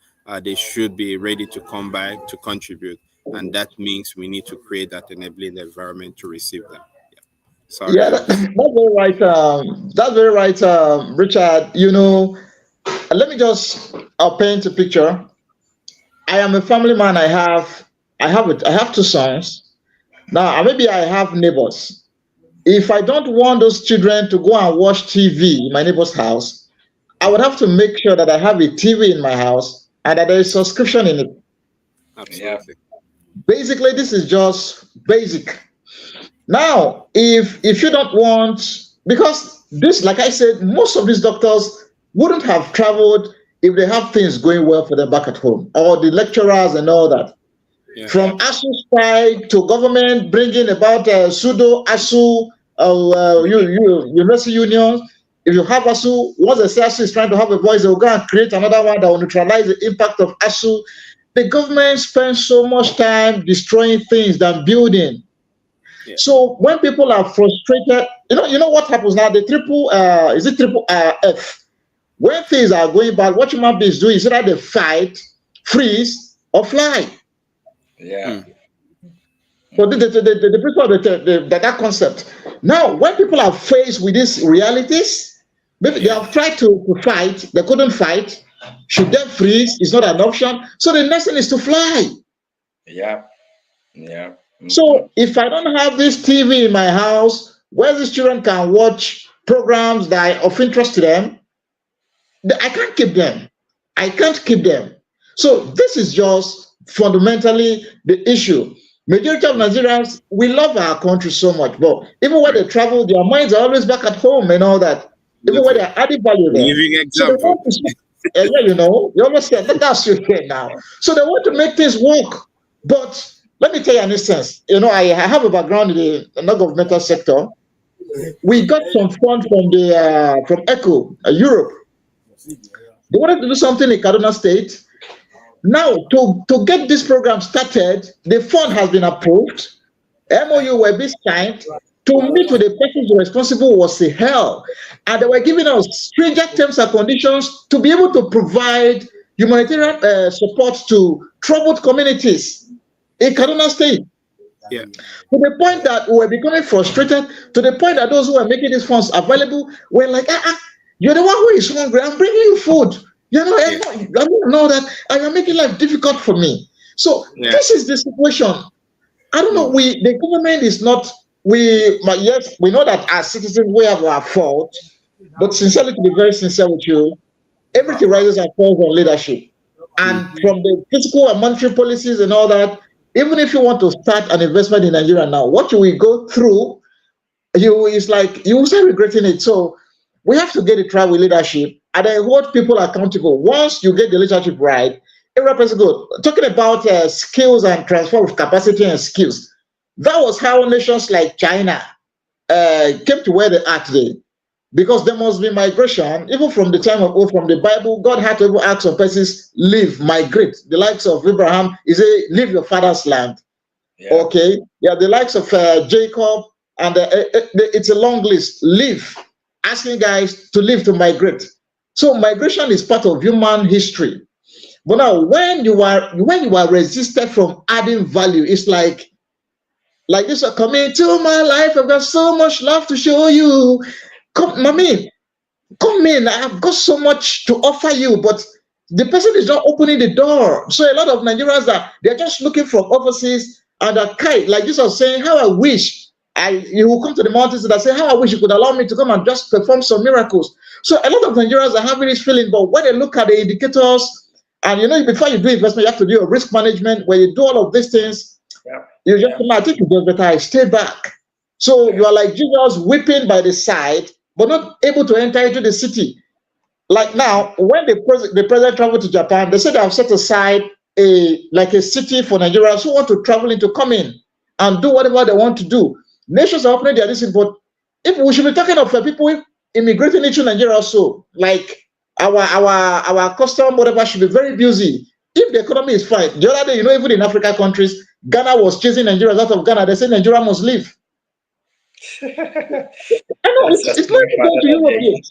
Speaker 3: they should be ready to come back to contribute, and that means we need to create that enabling environment to receive them. Yeah. Sorry,
Speaker 2: Yeah, that's very right. That's very right, Richard. Let me just paint a picture. I am a family man. I have two sons. Now, maybe I have neighbors. If I don't want those children to go and watch TV in my neighbor's house, I would have to make sure that I have a TV in my house and that there is subscription in it.
Speaker 1: Yeah.
Speaker 3: Absolutely.
Speaker 2: Basically, this is just basic. Now, if you don't want, because this, like I said, most of these doctors wouldn't have traveled if they have things going well for them back at home, or the lecturers and all that.
Speaker 3: Yeah.
Speaker 2: From ASU strike to government bringing about pseudo ASU, university unions. If you have ASU, once the ASU is trying to have a voice, they will go and create another one that will neutralize the impact of ASU. The government spends so much time destroying things than building.
Speaker 3: Yeah.
Speaker 2: So when people are frustrated, you know what happens now? The triple, is it triple F? When things are going bad, what human beings do is either they fight, freeze, or fly.
Speaker 1: Yeah.
Speaker 2: So the principle of that concept. Now, when people are faced with these realities, maybe they have tried to fight, they couldn't fight. Should they freeze? It's not an option. So the next thing is to fly.
Speaker 1: Yeah. Yeah.
Speaker 2: So if I don't have this TV in my house where these children can watch programs that are of interest to them, I can't keep them. I can't keep them. So this is just fundamentally the issue. Majority of Nigerians, we love our country so much, but even when they travel, their minds are always back at home and all that. Even when they're adding value there.
Speaker 3: Living
Speaker 2: So they
Speaker 3: example.
Speaker 2: want to, yeah, you almost said that's you here now. So they want to make things work. But let me tell you an instance. I have a background in the non-governmental sector. We got some funds from ECHO, Europe. They wanted to do something in Kaduna State. Now, to get this program started, the fund has been approved. MOU were being signed. To meet with the persons responsible was a hell. And they were giving us stringent terms and conditions to be able to provide humanitarian support to troubled communities in Kaduna State.
Speaker 3: Yeah.
Speaker 2: To the point that we were becoming frustrated, to the point that those who were making these funds available were like, you're the one who is hungry. I'm bringing you food. I don't know that, and you're making life difficult for me. So this is the situation. I don't know. The government is not. Yes, we know that as citizens we have our fault, but sincerely, to be very sincere with you, everything rises and falls on leadership, and from the fiscal and monetary policies and all that. Even if you want to start an investment in Nigeria now, what you will go through, it's like you will start regretting it. So we have to get it right with leadership. And then hold people accountable. Once you get the leadership right, every person good. Talking about skills and transfer of capacity and skills, that was how nations like China came to where they are today. Because there must be migration, even from the time of from the Bible, God had to even ask some persons, live, migrate. The likes of Abraham, he said, leave your father's land. Yeah. Okay, the likes of Jacob, and it's a long list. Live, asking guys to live, to migrate. So migration is part of human history. But now, when you are resisted from adding value, it's like this: come into my life. I've got so much love to show you. Come, mommy, come in. I've got so much to offer you, but the person is not opening the door. So a lot of Nigerians they're just looking from overseas and are kite. Like this was saying, how I wish you will come to the mountains and I say, how I wish you could allow me to come and just perform some miracles. So a lot of Nigerians are having this feeling, but when they look at the indicators, and before you do investment, you have to do a risk management where you do all of these things. You just I think it's just better I stay back. So you are like Jesus weeping by the side, but not able to enter into the city. Like now, when the president traveled to Japan, they said they have set aside a city for Nigerians who want to travel in to come in and do whatever they want to do. Nations are opening their listen, but if we should be talking of people immigrating into Nigeria also, like our custom, whatever, should be very busy. If the economy is fine, the other day, even in African countries, Ghana was chasing Nigerians out of Ghana. They said Nigeria must leave. I know it's not going to Europe yet.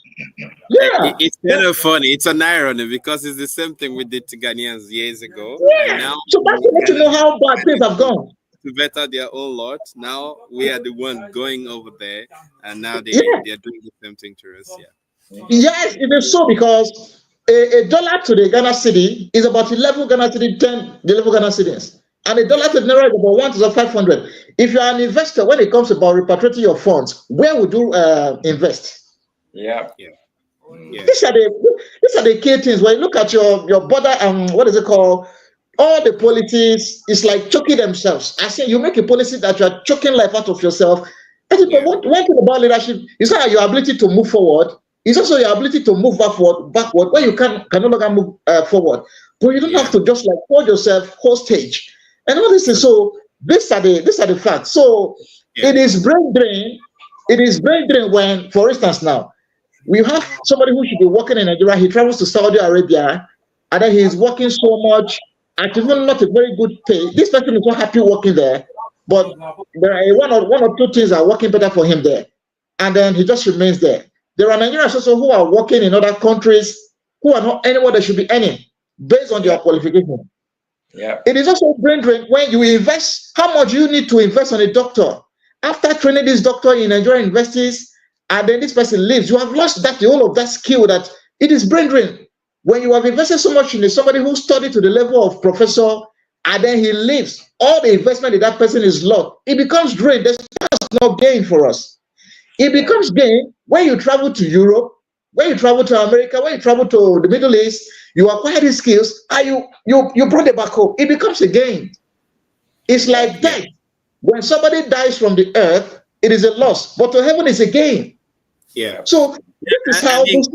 Speaker 2: Yeah,
Speaker 3: it's kind of funny. It's an irony because it's the same thing we did to Ghanaians years ago.
Speaker 2: Yeah. And now, so that's to let you know how bad things have gone.
Speaker 3: To better their own lot. Now we are the one going over there, and now they are doing the same thing to us. Yeah.
Speaker 2: Yes, it is so because a dollar to the Ghana city is about 11 Ghana city, 11 Ghana cities. and a dollar to the naira is about 1,500. If you are an investor, when it comes about repatriating your funds, where would you invest?
Speaker 1: Yeah.
Speaker 3: Yeah. Yeah.
Speaker 2: These are the key things. When you look at your border and what is it called, all the policies, it's like choking themselves. I say you make a policy that you are choking life out of yourself. I think
Speaker 3: Yeah.
Speaker 2: one thing about leadership is not your ability to move forward. It's also your ability to move backward when you can no longer move forward. But you don't have
Speaker 3: Yeah.
Speaker 2: to just like hold yourself hostage. And all this is so. These are the facts. So
Speaker 3: Yeah.
Speaker 2: it is brain drain. It is brain drain when, for instance, now we have somebody who should be working in Nigeria. He travels to Saudi Arabia, and then he's working so much at even not a very good pay. This person is not happy working there, but there are one or two things are working better for him there, and then he just remains there. There are Nigerians also who are working in other countries who are not anywhere they should be earning based on their
Speaker 1: Yeah.
Speaker 2: qualification.
Speaker 1: Yeah.
Speaker 2: It is also brain drain when you invest. How much you need to invest on a doctor after training this doctor in Nigerian universities, and then this person leaves? You have lost that the whole of that skill. That it is brain drain when you have invested so much in somebody who studied to the level of professor, and then he leaves. All the investment in that person is lost. It becomes drain. There's no gain for us. It
Speaker 1: Yeah.
Speaker 2: becomes gain when you travel to Europe, when you travel to America, when you travel to the Middle East, you acquire these skills and you brought it back home. It becomes a gain. It's
Speaker 1: Yeah.
Speaker 2: like
Speaker 3: Yeah.
Speaker 2: death. When somebody dies from the earth, it is a loss, but to heaven is a gain.
Speaker 3: Yeah.
Speaker 2: So this is
Speaker 3: I
Speaker 2: how
Speaker 3: mean,
Speaker 2: this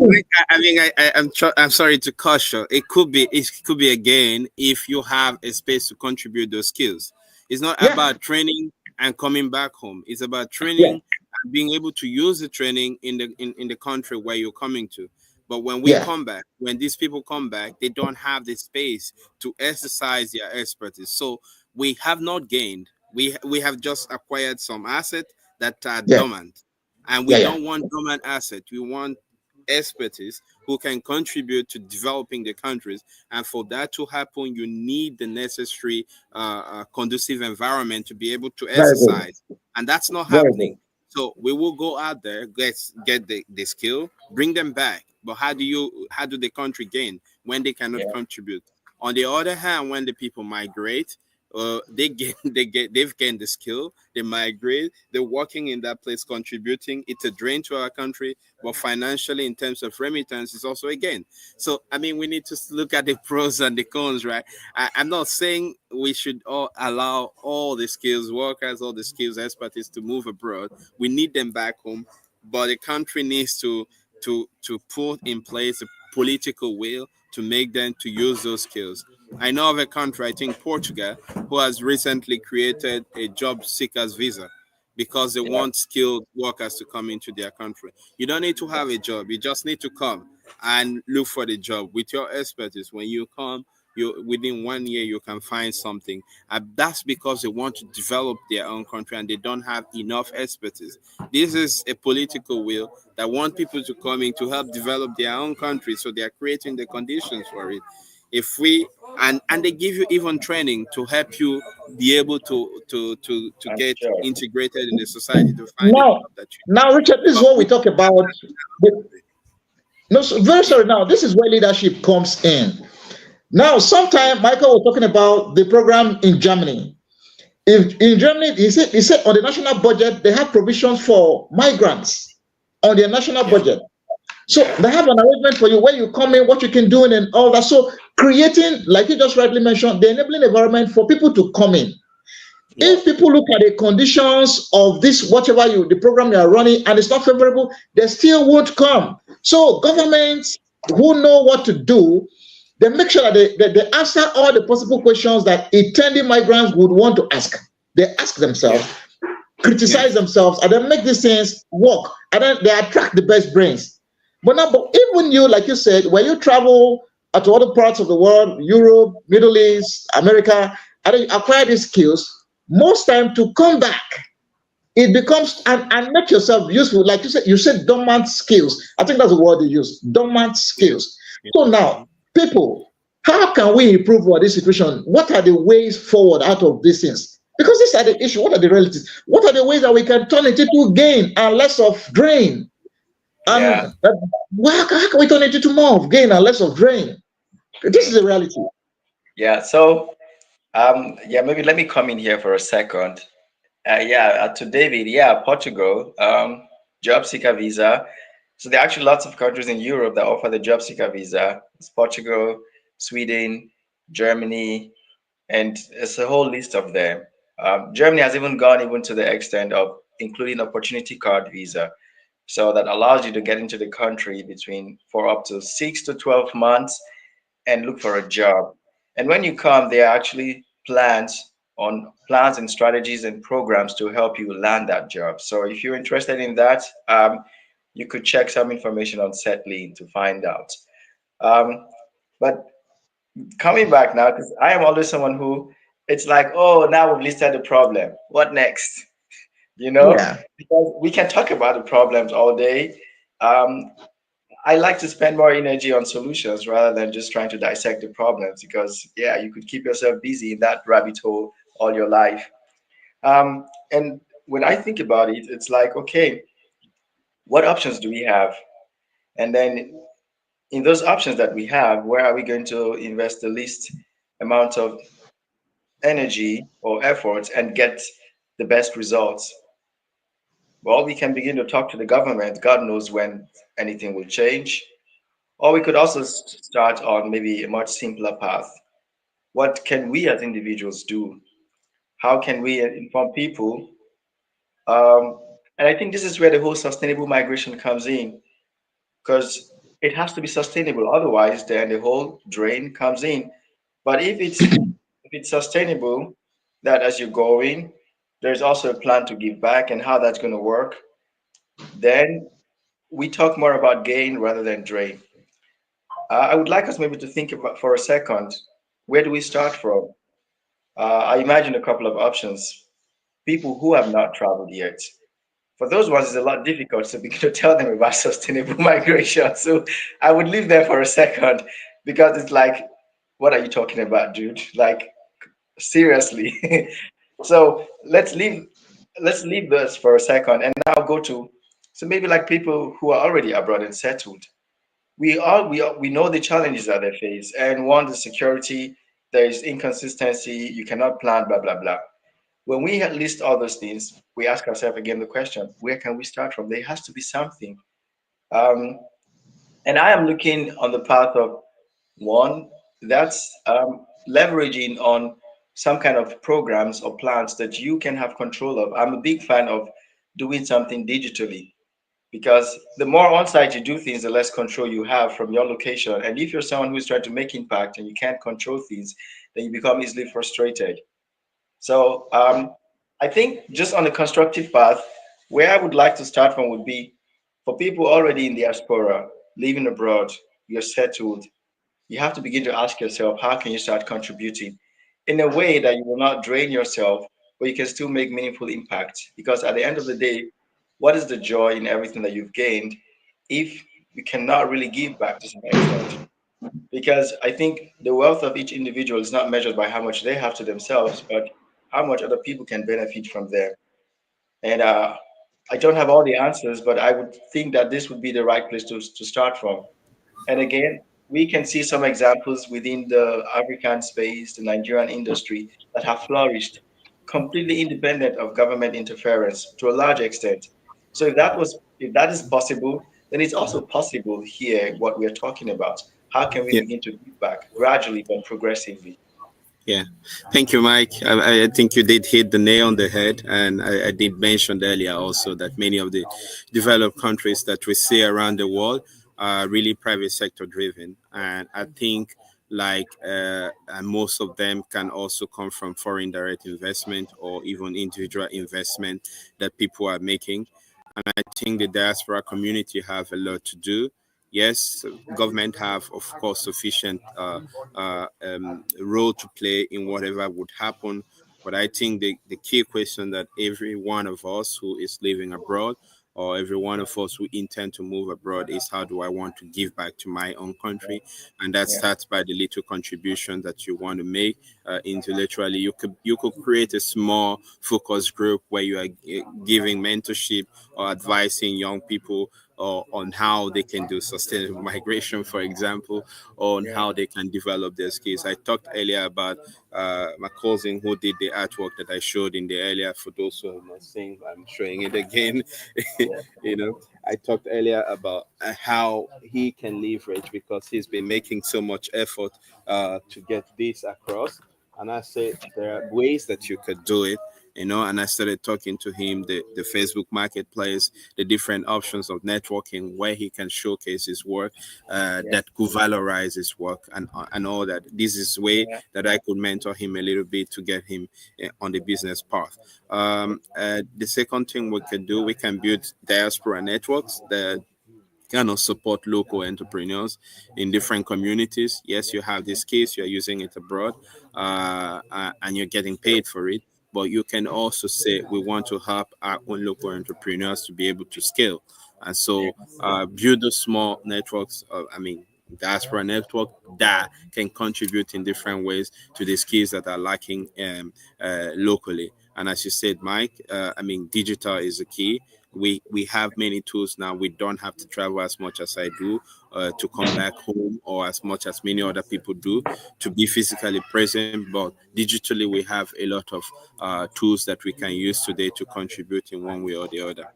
Speaker 2: thing.
Speaker 3: I'm sorry to caution. It could be a gain if you have a space to contribute those skills. It's not
Speaker 2: Yeah,
Speaker 3: about training and coming back home. It's about
Speaker 2: yeah,
Speaker 3: training and being able to use the training in the country where you're coming to. But
Speaker 2: yeah,
Speaker 3: when these people come back, they don't have the space to exercise their expertise. So we have not gained. We have just acquired some asset that are
Speaker 2: yeah,
Speaker 3: dormant, and we
Speaker 2: yeah, yeah.
Speaker 3: don't want dormant asset. We want expertise who can contribute to developing the countries. And for that to happen, you need the necessary conducive environment to be able to
Speaker 2: Very good.
Speaker 3: exercise. And that's not
Speaker 2: Very
Speaker 3: happening.
Speaker 2: good.
Speaker 3: So we will go out there, get the skill, bring them back. But how do the country gain when they cannot
Speaker 1: Yeah.
Speaker 3: contribute? On the other hand, when the people migrate, they've gained the skill, they migrate, they're working in that place, contributing. It's a drain to our country, but financially, in terms of remittance, it's also a gain. So I mean, we need to look at the pros and the cons, right? I'm not saying we should all allow all the skills workers, all the skills expertise to move abroad. We need them back home, but the country needs to put in place a political will to make them to use those skills. I know of a country, I think Portugal, who has recently created a job seekers visa because they
Speaker 1: Yeah.
Speaker 3: want skilled workers to come into their country. You don't need to have a job, you just need to come and look for the job with your expertise. When you come, you within 1 year you can find something. That's because they want to develop their own country and they don't have enough expertise. This is a political will that want people to come in to help develop their own country, so they are creating the conditions for it. If we and they give you even training to help you be able to
Speaker 1: I'm
Speaker 3: get
Speaker 1: sure.
Speaker 3: integrated in the society, to find a
Speaker 2: Now,
Speaker 3: job that you need.
Speaker 2: now, Richard, this is
Speaker 3: But
Speaker 2: what we
Speaker 3: we
Speaker 2: talk about. No, so, very sorry. Now, this is where leadership comes in. Now, sometime Michael was talking about the program in Germany. If in Germany, he said on the national budget they have provisions for migrants on their national
Speaker 3: yeah,
Speaker 2: budget. So
Speaker 1: Yeah.
Speaker 2: they have an arrangement for you where you come in, what you can do, and all that. So creating, like you just rightly mentioned, the enabling environment for people to come in.
Speaker 1: Yeah.
Speaker 2: If people look at the conditions of this, whatever the program you are running, and it's not favorable, they still won't come. So governments who know what to do, they make sure that they answer all the possible questions that intending migrants would want to ask. They ask
Speaker 3: yeah,
Speaker 2: themselves,
Speaker 3: yeah,
Speaker 2: criticize themselves, and then make these things work. And then they attract the best brains. But even you, like you said, when you travel to other parts of the world, Europe, Middle East, America, and then you acquire these skills, most time to come back, it becomes and make yourself useful. Like you said dormant skills. I think that's the word you use, dormant
Speaker 3: yeah,
Speaker 2: skills.
Speaker 3: yeah.
Speaker 2: So now, people, how can we improve on this situation? What are the ways forward out of these things? Because these are the issue. What are the realities? What are the ways that we can turn it into gain and less of drain? And
Speaker 1: Yeah.
Speaker 2: how can we turn it into more of gain and less of drain? This is
Speaker 1: Mm.
Speaker 2: the reality.
Speaker 1: Yeah. So Yeah, maybe let me come in here for a second. Yeah, to David, yeah, Portugal, job seeker visa. So there are actually lots of countries in Europe that offer the job seeker visa. It's Portugal, Sweden, Germany, and it's a whole list of them. Germany has even gone even to the extent of including opportunity card visa, so that allows you to get into the country between for up to 6 to 12 months and look for a job. And when you come, there are actually plans and strategies and programs to help you land that job. So if you're interested in that, you could check some information on Setlinn to find out. Um, but coming back now, because I am always someone who it's like, oh, now we've listed the problem. What next? You know,
Speaker 2: Yeah.
Speaker 1: because we can talk about the problems all day. Um, I like to spend more energy on solutions rather than just trying to dissect the problems because, yeah, you could keep yourself busy in that rabbit hole all your life. And when I think about it, it's like, okay, what options do we have? And then in those options that we have, where are we going to invest the least amount of energy or effort and get the best results? Well, we can begin to talk to the government. God knows when anything will change. Or we could also start on maybe a much simpler path. What can we as individuals do? How can we inform people? Um, and I think this is where the whole sustainable migration comes in, because it has to be sustainable. Otherwise, then the whole drain comes in. But if it's sustainable, that as you're going, there's also a plan to give back and how that's going to work. Then we talk more about gain rather than drain. I would like us maybe to think about for a second, where do we start from? I imagine a couple of options. People who have not traveled yet. For those ones, it's a lot difficult to begin to tell them about sustainable migration. So I would leave there for a second because it's like, what are you talking about, dude? Like, seriously. So let's leave this for a second and now go to so maybe like people who are already abroad and settled. We know the challenges that they face, and one, the security, there is inconsistency, you cannot plan, blah blah blah. When we list all those things, we ask ourselves again the question, where can we start from? There has to be something. um, and I am looking on the path of one that's leveraging on some kind of programs or plans that you can have control of. I'm a big fan of doing something digitally, because the more on-site you do things, the less control you have from your location. And if you're someone who's trying to make impact and you can't control things, then you become easily frustrated. So I think just on a constructive path, where I would like to start from would be for people already in diaspora, living abroad, you're settled, you have to begin to ask yourself, how can you start contributing in a way that you will not drain yourself, but you can still make meaningful impact? Because at the end of the day, what is the joy in everything that you've gained if you cannot really give back to some extent? Because I think the wealth of each individual is not measured by how much they have to themselves, but how much other people can benefit from them. And I don't have all the answers, but I would think that this would be the right place to start from. And again, we can see some examples within the African space, the Nigerian industry, that have flourished completely independent of government interference to a large extent. So if that is possible, then it's also possible here what we're talking about. How can we
Speaker 3: Yeah.
Speaker 1: begin to give back gradually but progressively?
Speaker 3: Yeah, thank you, Mike. I think you did hit the nail on the head, and I did mention earlier also that many of the developed countries that we see around the world are really private sector driven, and I think and most of them can also come from foreign direct investment or even individual investment that people are making. And I think the diaspora community have a lot to do. Yes, government have, of course, sufficient role to play in whatever would happen. But I think the key question that every one of us who is living abroad or every one of us who intend to move abroad is, how do I want to give back to my own country? And that
Speaker 1: Yeah,
Speaker 3: starts by the little contribution that you want to make intellectually. You could create a small focus group where you are giving mentorship or advising young people or on how they can do sustainable migration, for example, or on
Speaker 1: Yeah.
Speaker 3: how they can develop their skills. I talked earlier about my cousin who did the artwork that I showed in the earlier. For those who have not seen, I'm showing it again.
Speaker 1: Yeah.
Speaker 3: you know, I talked earlier about how he can leverage because he's been making so much effort to get this across. And I said there are ways that you could do it, and I started talking to him the Facebook marketplace, the different options of networking where he can showcase his work,
Speaker 1: Yeah.
Speaker 3: that could valorize his work and all that. This is way
Speaker 1: Yeah.
Speaker 3: that I could mentor him a little bit to get him on the business path. The second thing we can do, we can build diaspora networks that kind of support local entrepreneurs in different communities. Yes, you have this case, you're using it abroad, and you're getting paid for it. But you can also say we want to help our own local entrepreneurs to be able to scale, and
Speaker 1: Yeah.
Speaker 3: so build those small networks. Diaspora network that can contribute in different ways to the skills that are lacking locally. And as you said, Mike, digital is the key. We have many tools now. We don't have to travel as much as I do to come back home, or as much as many other people do to be physically present. But digitally, we have a lot of tools that we can use today to contribute in one way or the other.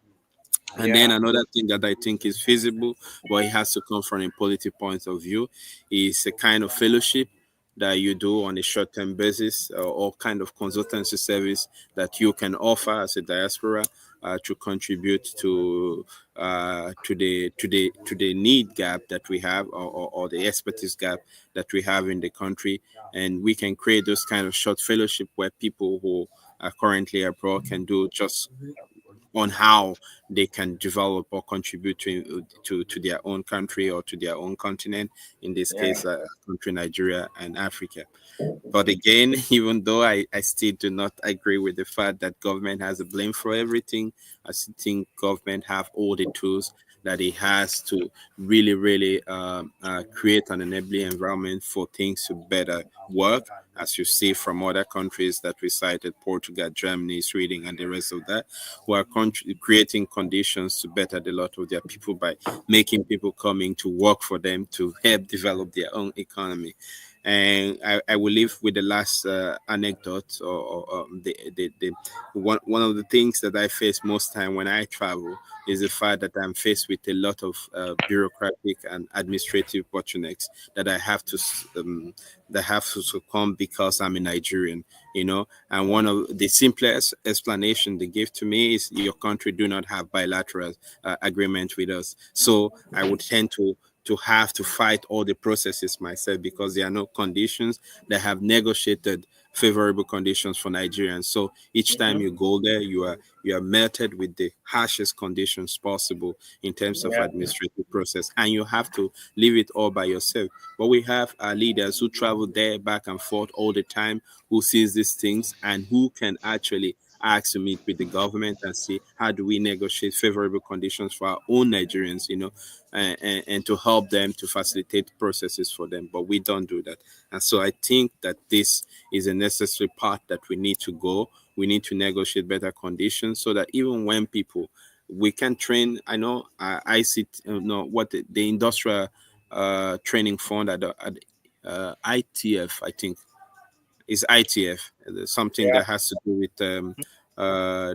Speaker 3: And then
Speaker 1: Yeah.
Speaker 3: another thing that I think is feasible, but it has to come from a political point of view, is a kind of fellowship that you do on a short-term basis, or kind of consultancy service that you can offer as a diaspora to contribute to the need gap that we have, or the expertise gap that we have in the country, and we can create those kind of short fellowship where people who are currently abroad can do just on how they can develop or contribute to their own country or to their own continent, in this
Speaker 1: Yeah.
Speaker 3: case country Nigeria and Africa. But again, even though I still do not agree with the fact that government has a blame for everything, I still think government have all the tools that it has to really, really create an enabling environment for things to better work, as you see from other countries that we cited, Portugal, Germany, Sweden, and the rest of that, who are creating conditions to better the lot of their people by making people coming to work for them to help develop their own economy. And I will leave with the last anecdote, or the one of the things that I face most time when I travel is the fact that I'm faced with a lot of bureaucratic and administrative bottlenecks that I have to succumb because I'm a Nigerian, And one of the simplest explanation they give to me is your country do not have bilateral agreement with us, so I would tend to have to fight all the processes myself because there are no conditions that have negotiated favorable conditions for Nigerians. So each time
Speaker 1: Hmm.
Speaker 3: you go there, you are melted with the harshest conditions possible in terms of
Speaker 1: Yeah.
Speaker 3: administrative process, and you have to leave it all by yourself. But we have our leaders who travel there back and forth all the time, who sees these things and who can actually ask to meet with the government and see how do we negotiate favorable conditions for our own Nigerians, and to help them to facilitate processes for them. But we don't do that. And so I think that this is a necessary part that we need to go. We need to negotiate better conditions so that even when people, we can train. I know I see, what the industrial training fund at ITF, I think is ITF, something
Speaker 1: Yeah.
Speaker 3: that has to do with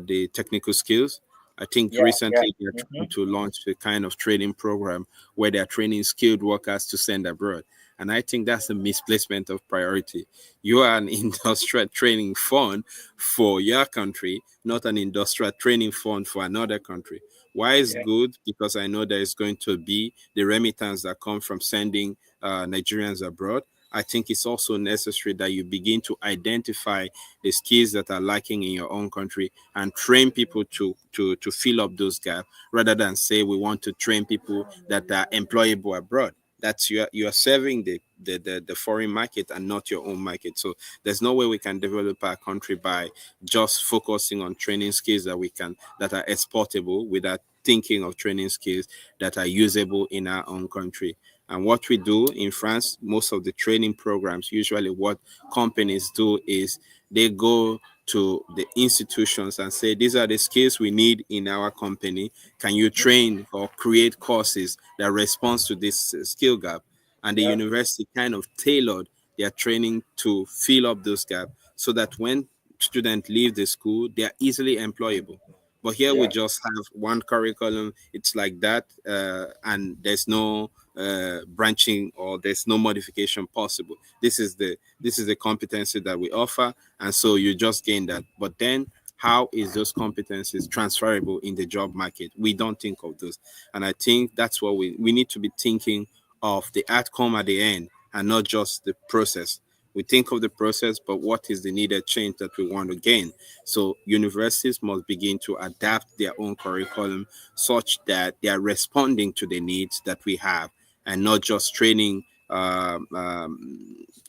Speaker 3: the technical skills. I think
Speaker 1: Yeah. Yeah.
Speaker 3: recently they're trying
Speaker 1: Hmm.
Speaker 3: to launch a kind of training program where they're training skilled workers to send abroad. And I think that's a misplacement of priority. You are an industrial training fund for your country, not an industrial training fund for another country. Why is
Speaker 1: Yeah.
Speaker 3: good? Because I know there is going to be the remittance that come from sending Nigerians abroad. I think it's also necessary that you begin to identify the skills that are lacking in your own country and train people to fill up those gaps, rather than say we want to train people that are employable abroad. That's you are serving the foreign market and not your own market. So there's no way we can develop our country by just focusing on training skills that are exportable without thinking of training skills that are usable in our own country. And what we do in France, most of the training programs, usually what companies do is they go to the institutions and say, these are the skills we need in our company. Can you train or create courses that responds to this skill gap? And the
Speaker 1: Yeah.
Speaker 3: university kind of tailored their training to fill up those gaps so that when students leave the school, they are easily employable. But here we
Speaker 1: Yeah.
Speaker 3: just have one curriculum. It's like that, and there's no branching or there's no modification possible. This is the competency that we offer, and so you just gain that. But then, how is those competencies transferable in the job market? We don't think of those, and I think that's what we need to be thinking of the outcome at the end and not just the process. We think of the process, but what is the needed change that we want to gain? So universities must begin to adapt their own curriculum such that they are responding to the needs that we have and not just training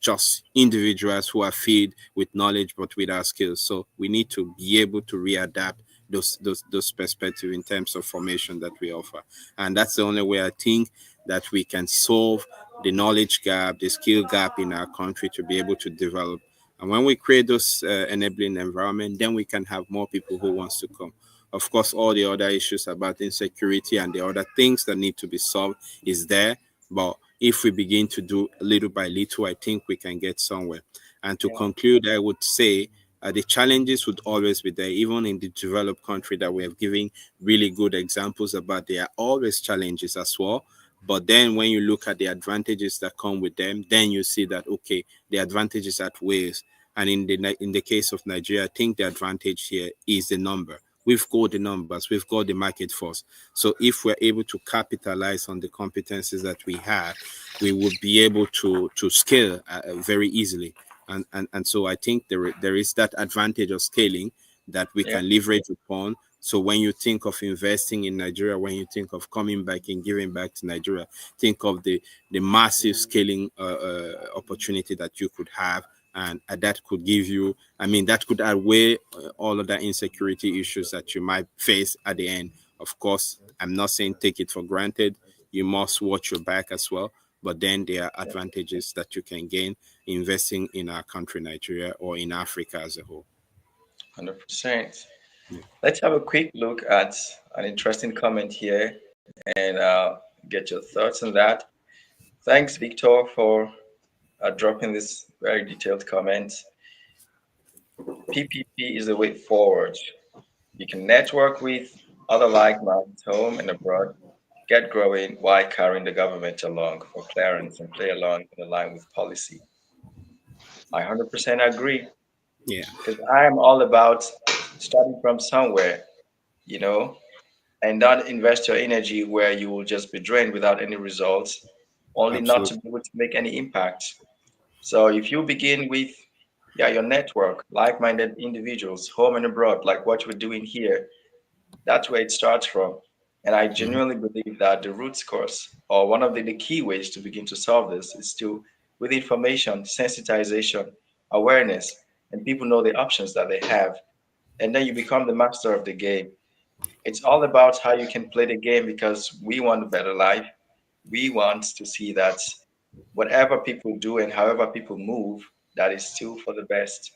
Speaker 3: just individuals who are filled with knowledge but without skills. So we need to be able to readapt those perspectives in terms of formation that we offer. And that's the only way I think that we can solve the knowledge gap, the skill gap in our country to be able to develop. And when we create those enabling environment, then we can have more people who wants to come. Of course, all the other issues about insecurity and the other things that need to be solved is there. But if we begin to do little by little, I think we can get somewhere. And to conclude, I would say the challenges would always be there, even in the developed country that we have given really good examples about. There are always challenges as well. But then when you look at the advantages that come with them, then you see that, okay, the advantages outweighs. And in the case of Nigeria, I think the advantage here is the number. We've got the numbers, we've got the market force. So if we're able to capitalize on the competencies that we have, we would be able to scale very easily. And so I think there is that advantage of scaling that we can leverage upon. So when you think of investing in Nigeria, when you think of coming back and giving back to Nigeria, think of the massive scaling opportunity that you could have. And that could give you, that could outweigh all of the insecurity issues that you might face at the end. Of course, I'm not saying take it for granted. You must watch your back as well. But then there are advantages that you can gain investing in our country, Nigeria, or in Africa as a whole.
Speaker 1: 100%. Let's have a quick look at an interesting comment here and get your thoughts on that. Thanks, Victor, for dropping this very detailed comment. PPP is the way forward. You can network with other like-minded home and abroad, get growing while carrying the government along for clearance and play along in line with policy. I 100% agree.
Speaker 3: Yeah.
Speaker 1: Because I am all about starting from somewhere, and not invest your energy where you will just be drained without any results, only not to be able to make any impact. So if you begin with your network, like-minded individuals, home and abroad, like what we're doing here, that's where it starts from. And I genuinely believe that the root cause, or one of the key ways to begin to solve this, is to, with information, sensitization, awareness, and people know the options that they have. And then you become the master of the game. It's all about how you can play the game, because we want a better life. We want to see that whatever people do and however people move, that is still for the best.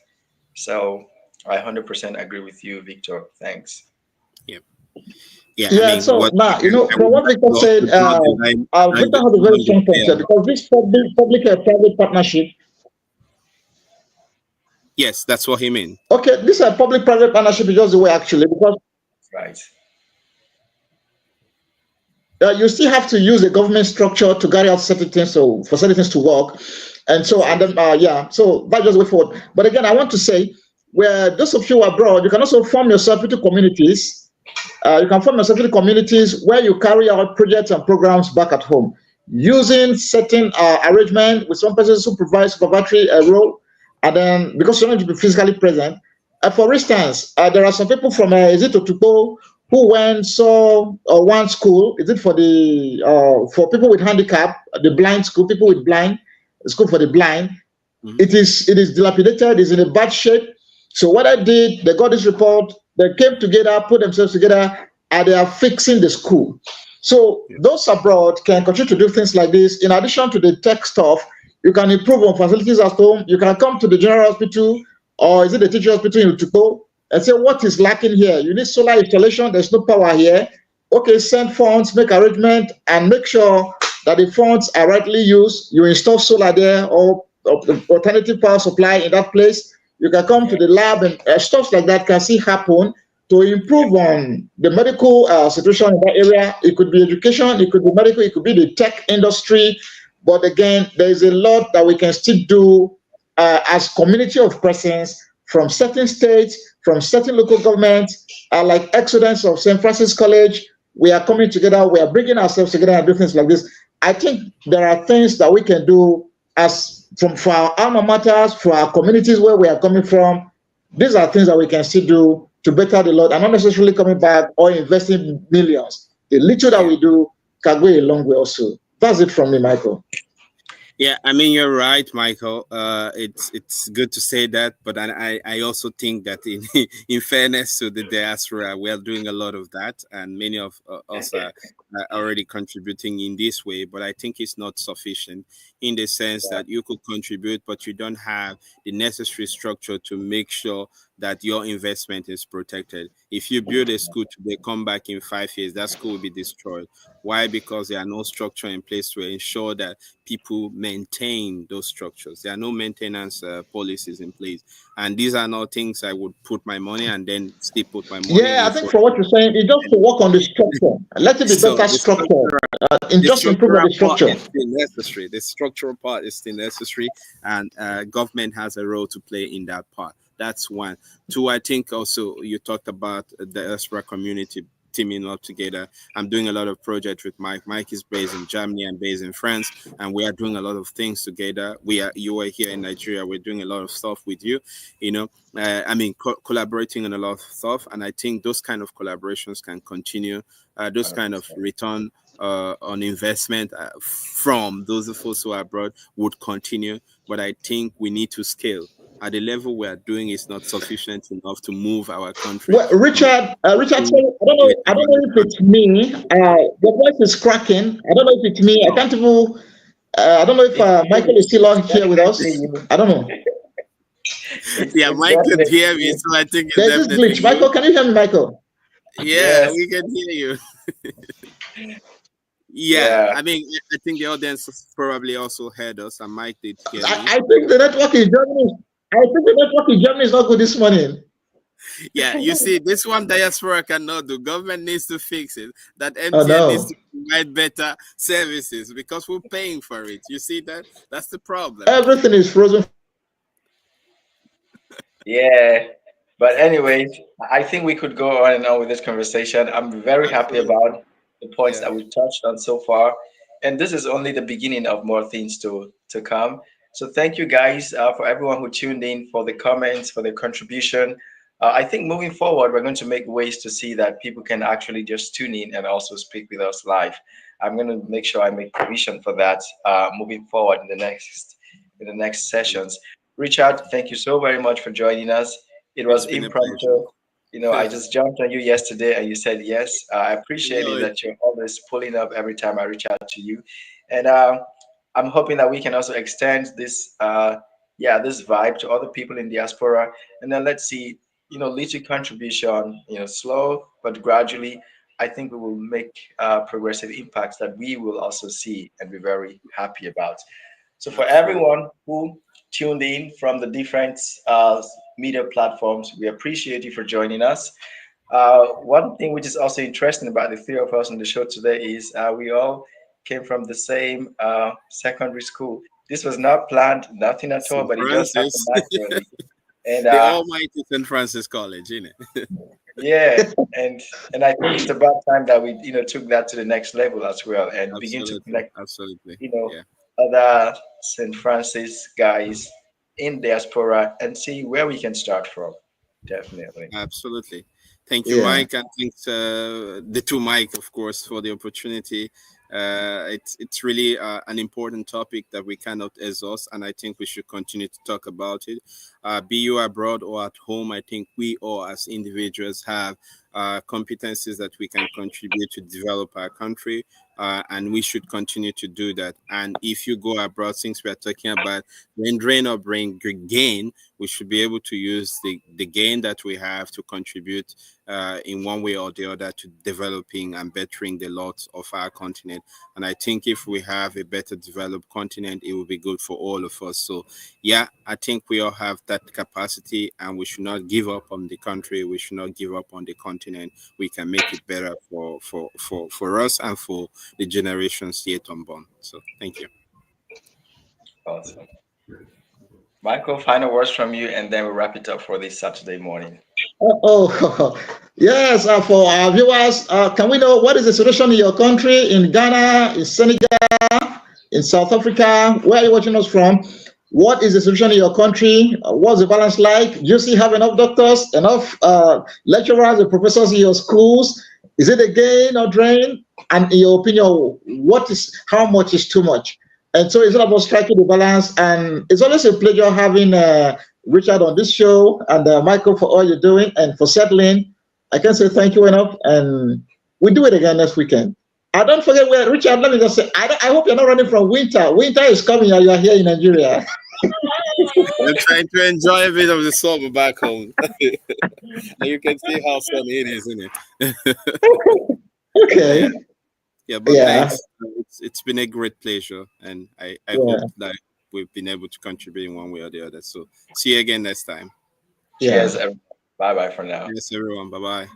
Speaker 1: So I 100% agree with you, Victor. Thanks.
Speaker 3: Yeah.
Speaker 2: Yeah, so now, from what Victor said, Victor has a very strong point here, because this public-private partnership.
Speaker 3: Yes, that's what he meant.
Speaker 2: Okay, this public-private partnership is just the way, actually, because
Speaker 1: right.
Speaker 2: You still have to use the government structure to carry out certain things, so for certain things to work, and so so that's just the way forward. But again, I want to say, where those of you abroad, you can also form yourself into communities. You can form yourself into communities where you carry out projects and programs back at home, using certain arrangement with some persons who provide supervisory role, and then because you're not to be physically present. For instance, there are some people from Otukpo who went one school. Is it for the for people with handicap, the blind school, people with blind school for the blind? It is dilapidated. It's in a bad shape. So what I did, they got this report. They came together, put themselves together, and they are fixing the school. So those abroad can continue to do things like this. In addition to the tech stuff, you can improve on facilities at home. You can come to the general hospital or is it the teaching hospital in Utuko, and say, what is lacking here? You need solar installation, there's no power here. Okay, send funds, make arrangement, and make sure that the funds are rightly used. You install solar there, or alternative power supply in that place. You can come to the lab, and stuff like that can see happen to improve on the medical situation in that area. It could be education, it could be medical, it could be the tech industry. But again, there is a lot that we can still do as community of persons from certain states, from certain local governments, like Exodus of St. Francis College. We are coming together, we are bringing ourselves together and do things like this. I think there are things that we can do as for our alma maters, for our communities where we are coming from. These are things that we can still do to better the Lord, and not necessarily coming back or investing millions. The little that we do can go a long way also. That's it from me, Michael.
Speaker 3: Yeah, I mean, you're right, Michael. It's good to say that, but I also think that in fairness to the diaspora, we are doing a lot of that, and many of us are already contributing in this way. But I think it's not sufficient in the sense that you could contribute, but you don't have the necessary structure to make sure that your investment is protected. If you build a school today, come back in 5 years, that school will be destroyed. Why? Because there are no structure in place to ensure that people maintain those structures. There are no maintenance policies in place. And these are not things I would put my money and then still put my money
Speaker 2: Yeah,
Speaker 3: in
Speaker 2: I think
Speaker 3: for.
Speaker 2: for what you're saying, it's just to work on the structure. Let it be
Speaker 3: So
Speaker 2: better structure. And
Speaker 3: the
Speaker 2: just improve on
Speaker 3: structural
Speaker 2: the
Speaker 3: part
Speaker 2: structure.
Speaker 3: is still necessary. The structural part is still necessary, and government has a role to play in that part. That's one. Two, I think also you talked about the diaspora community teaming up together. I'm doing a lot of projects with Mike. Mike is based in Germany and based in France, and we are doing a lot of things together. You are here in Nigeria. We're doing a lot of stuff with you. You know, collaborating on a lot of stuff, and I think those kind of collaborations can continue. Those kind of return on investment from those of us who are abroad would continue, but I think we need to scale. At the level we are doing is not sufficient enough to move our country
Speaker 2: Well,
Speaker 3: from
Speaker 2: Richard,
Speaker 3: to
Speaker 2: I don't know if it's me. The voice is cracking. I don't know if it's me. I
Speaker 3: no.
Speaker 2: can't even. I don't know if
Speaker 1: It's
Speaker 2: Michael is still on here with
Speaker 1: definitely
Speaker 2: us.
Speaker 1: you.
Speaker 2: I don't know.
Speaker 3: Yeah,
Speaker 1: It's
Speaker 3: Mike could
Speaker 1: definitely
Speaker 3: hear me,
Speaker 1: you.
Speaker 3: so I think it's
Speaker 2: There's this
Speaker 3: definitely
Speaker 2: glitch.
Speaker 3: you.
Speaker 2: Michael, can you hear me, Michael?
Speaker 3: Yeah,
Speaker 1: Yes.
Speaker 3: we can hear you. Yeah,
Speaker 1: Yeah.
Speaker 3: I mean, I think the audience probably also heard us, and Mike did hear me.
Speaker 2: I think the network in Germany. I think the network in Germany is not good this morning.
Speaker 3: Yeah, you see, this one diaspora cannot do. Government needs to fix it. That
Speaker 2: Oh
Speaker 3: MTN needs
Speaker 2: no.
Speaker 3: to provide better services because we're paying for it. You see that? That's the problem.
Speaker 2: Everything is frozen.
Speaker 1: Yeah. But anyways, I think we could go on and on with this conversation. I'm very happy
Speaker 3: Absolutely.
Speaker 1: about the points
Speaker 3: Yeah.
Speaker 1: that we've touched on so far. And this is only the beginning of more things to come. So thank you guys for everyone who tuned in, for the comments, for the contribution. I think moving forward, we're going to make ways to see that people can actually just tune in and also speak with us live. I'm going to make sure I make provision for that moving forward in the next sessions. Richard, thank you so very much for joining us. It
Speaker 3: It's
Speaker 1: was
Speaker 3: been a pleasure.
Speaker 1: impromptu. I just jumped on you yesterday and you said yes. I appreciate
Speaker 3: No,
Speaker 1: it
Speaker 3: it,
Speaker 1: that you're always pulling up every time I reach out to you. And I'm hoping that we can also extend this vibe to other people in diaspora. And then let's see, little contribution, slow but gradually. I think we will make progressive impacts that we will also see and be very happy about. So for
Speaker 3: absolutely.
Speaker 1: everyone who tuned in from the different media platforms, we appreciate you for joining us. One thing which is also interesting about the three of us on the show today is we all came from the same secondary school. This was not planned, nothing at all,
Speaker 3: St.
Speaker 1: but it just happened
Speaker 3: Francis,
Speaker 1: naturally. And
Speaker 3: the almighty St. Francis College, isn't it?
Speaker 1: yeah, and I think it's about time that we took that to the next level as well and begin to
Speaker 3: Absolutely.
Speaker 1: connect
Speaker 3: Absolutely.
Speaker 1: you know,
Speaker 3: Yeah,
Speaker 1: other St. Francis guys in diaspora and see where we can start from. Definitely.
Speaker 3: absolutely. Thank you,
Speaker 2: Yeah.
Speaker 3: Mike, and thanks the two Mike, of course, for the opportunity. It's really an important topic that we cannot exhaust, and I think we should continue to talk about it. Be you abroad or at home, I think we all as individuals have competencies that we can contribute to develop our country, and we should continue to do that. And if you go abroad, since we are talking about brain drain or brain gain, we should be able to use the gain that we have to contribute in one way or the other to developing and bettering the lot of our continent. And I think if we have a better developed continent, it will be good for all of us. So yeah, I think we all have that capacity, and we should not give up on the country. We should not give up on the continent. We can make it better for us and for the generations yet unborn. So thank you.
Speaker 1: Awesome. Michael, final words from you, and then we'll wrap it up for this Saturday morning.
Speaker 2: Yes. For our viewers, can we know what is the situation in your country, in Ghana, in Senegal, in South Africa? Where are you watching us from? What is the situation in your country? What's the balance like? Do you still have enough doctors, enough lecturers and professors in your schools? Is it a gain or drain? And in your opinion, how much is too much? And so it's all about striking the balance. And it's always a pleasure having Richard on this show, and Michael, for all you're doing, and for Setlinn. I can say thank you enough, and we'll do it again next weekend. Don't forget where, Richard, let me just say, I hope you're not running from winter. Winter is coming, and you're here in Nigeria.
Speaker 3: I'm trying to enjoy a bit of the summer back home. And you can see how sunny it is, isn't it?
Speaker 2: Okay.
Speaker 3: Yeah, but thanks. It's been a great pleasure, and I hope that we've been able to contribute in one way or the other. So see you again next time.
Speaker 1: Cheers, everyone. Bye bye for now.
Speaker 3: Yes, everyone. Bye bye.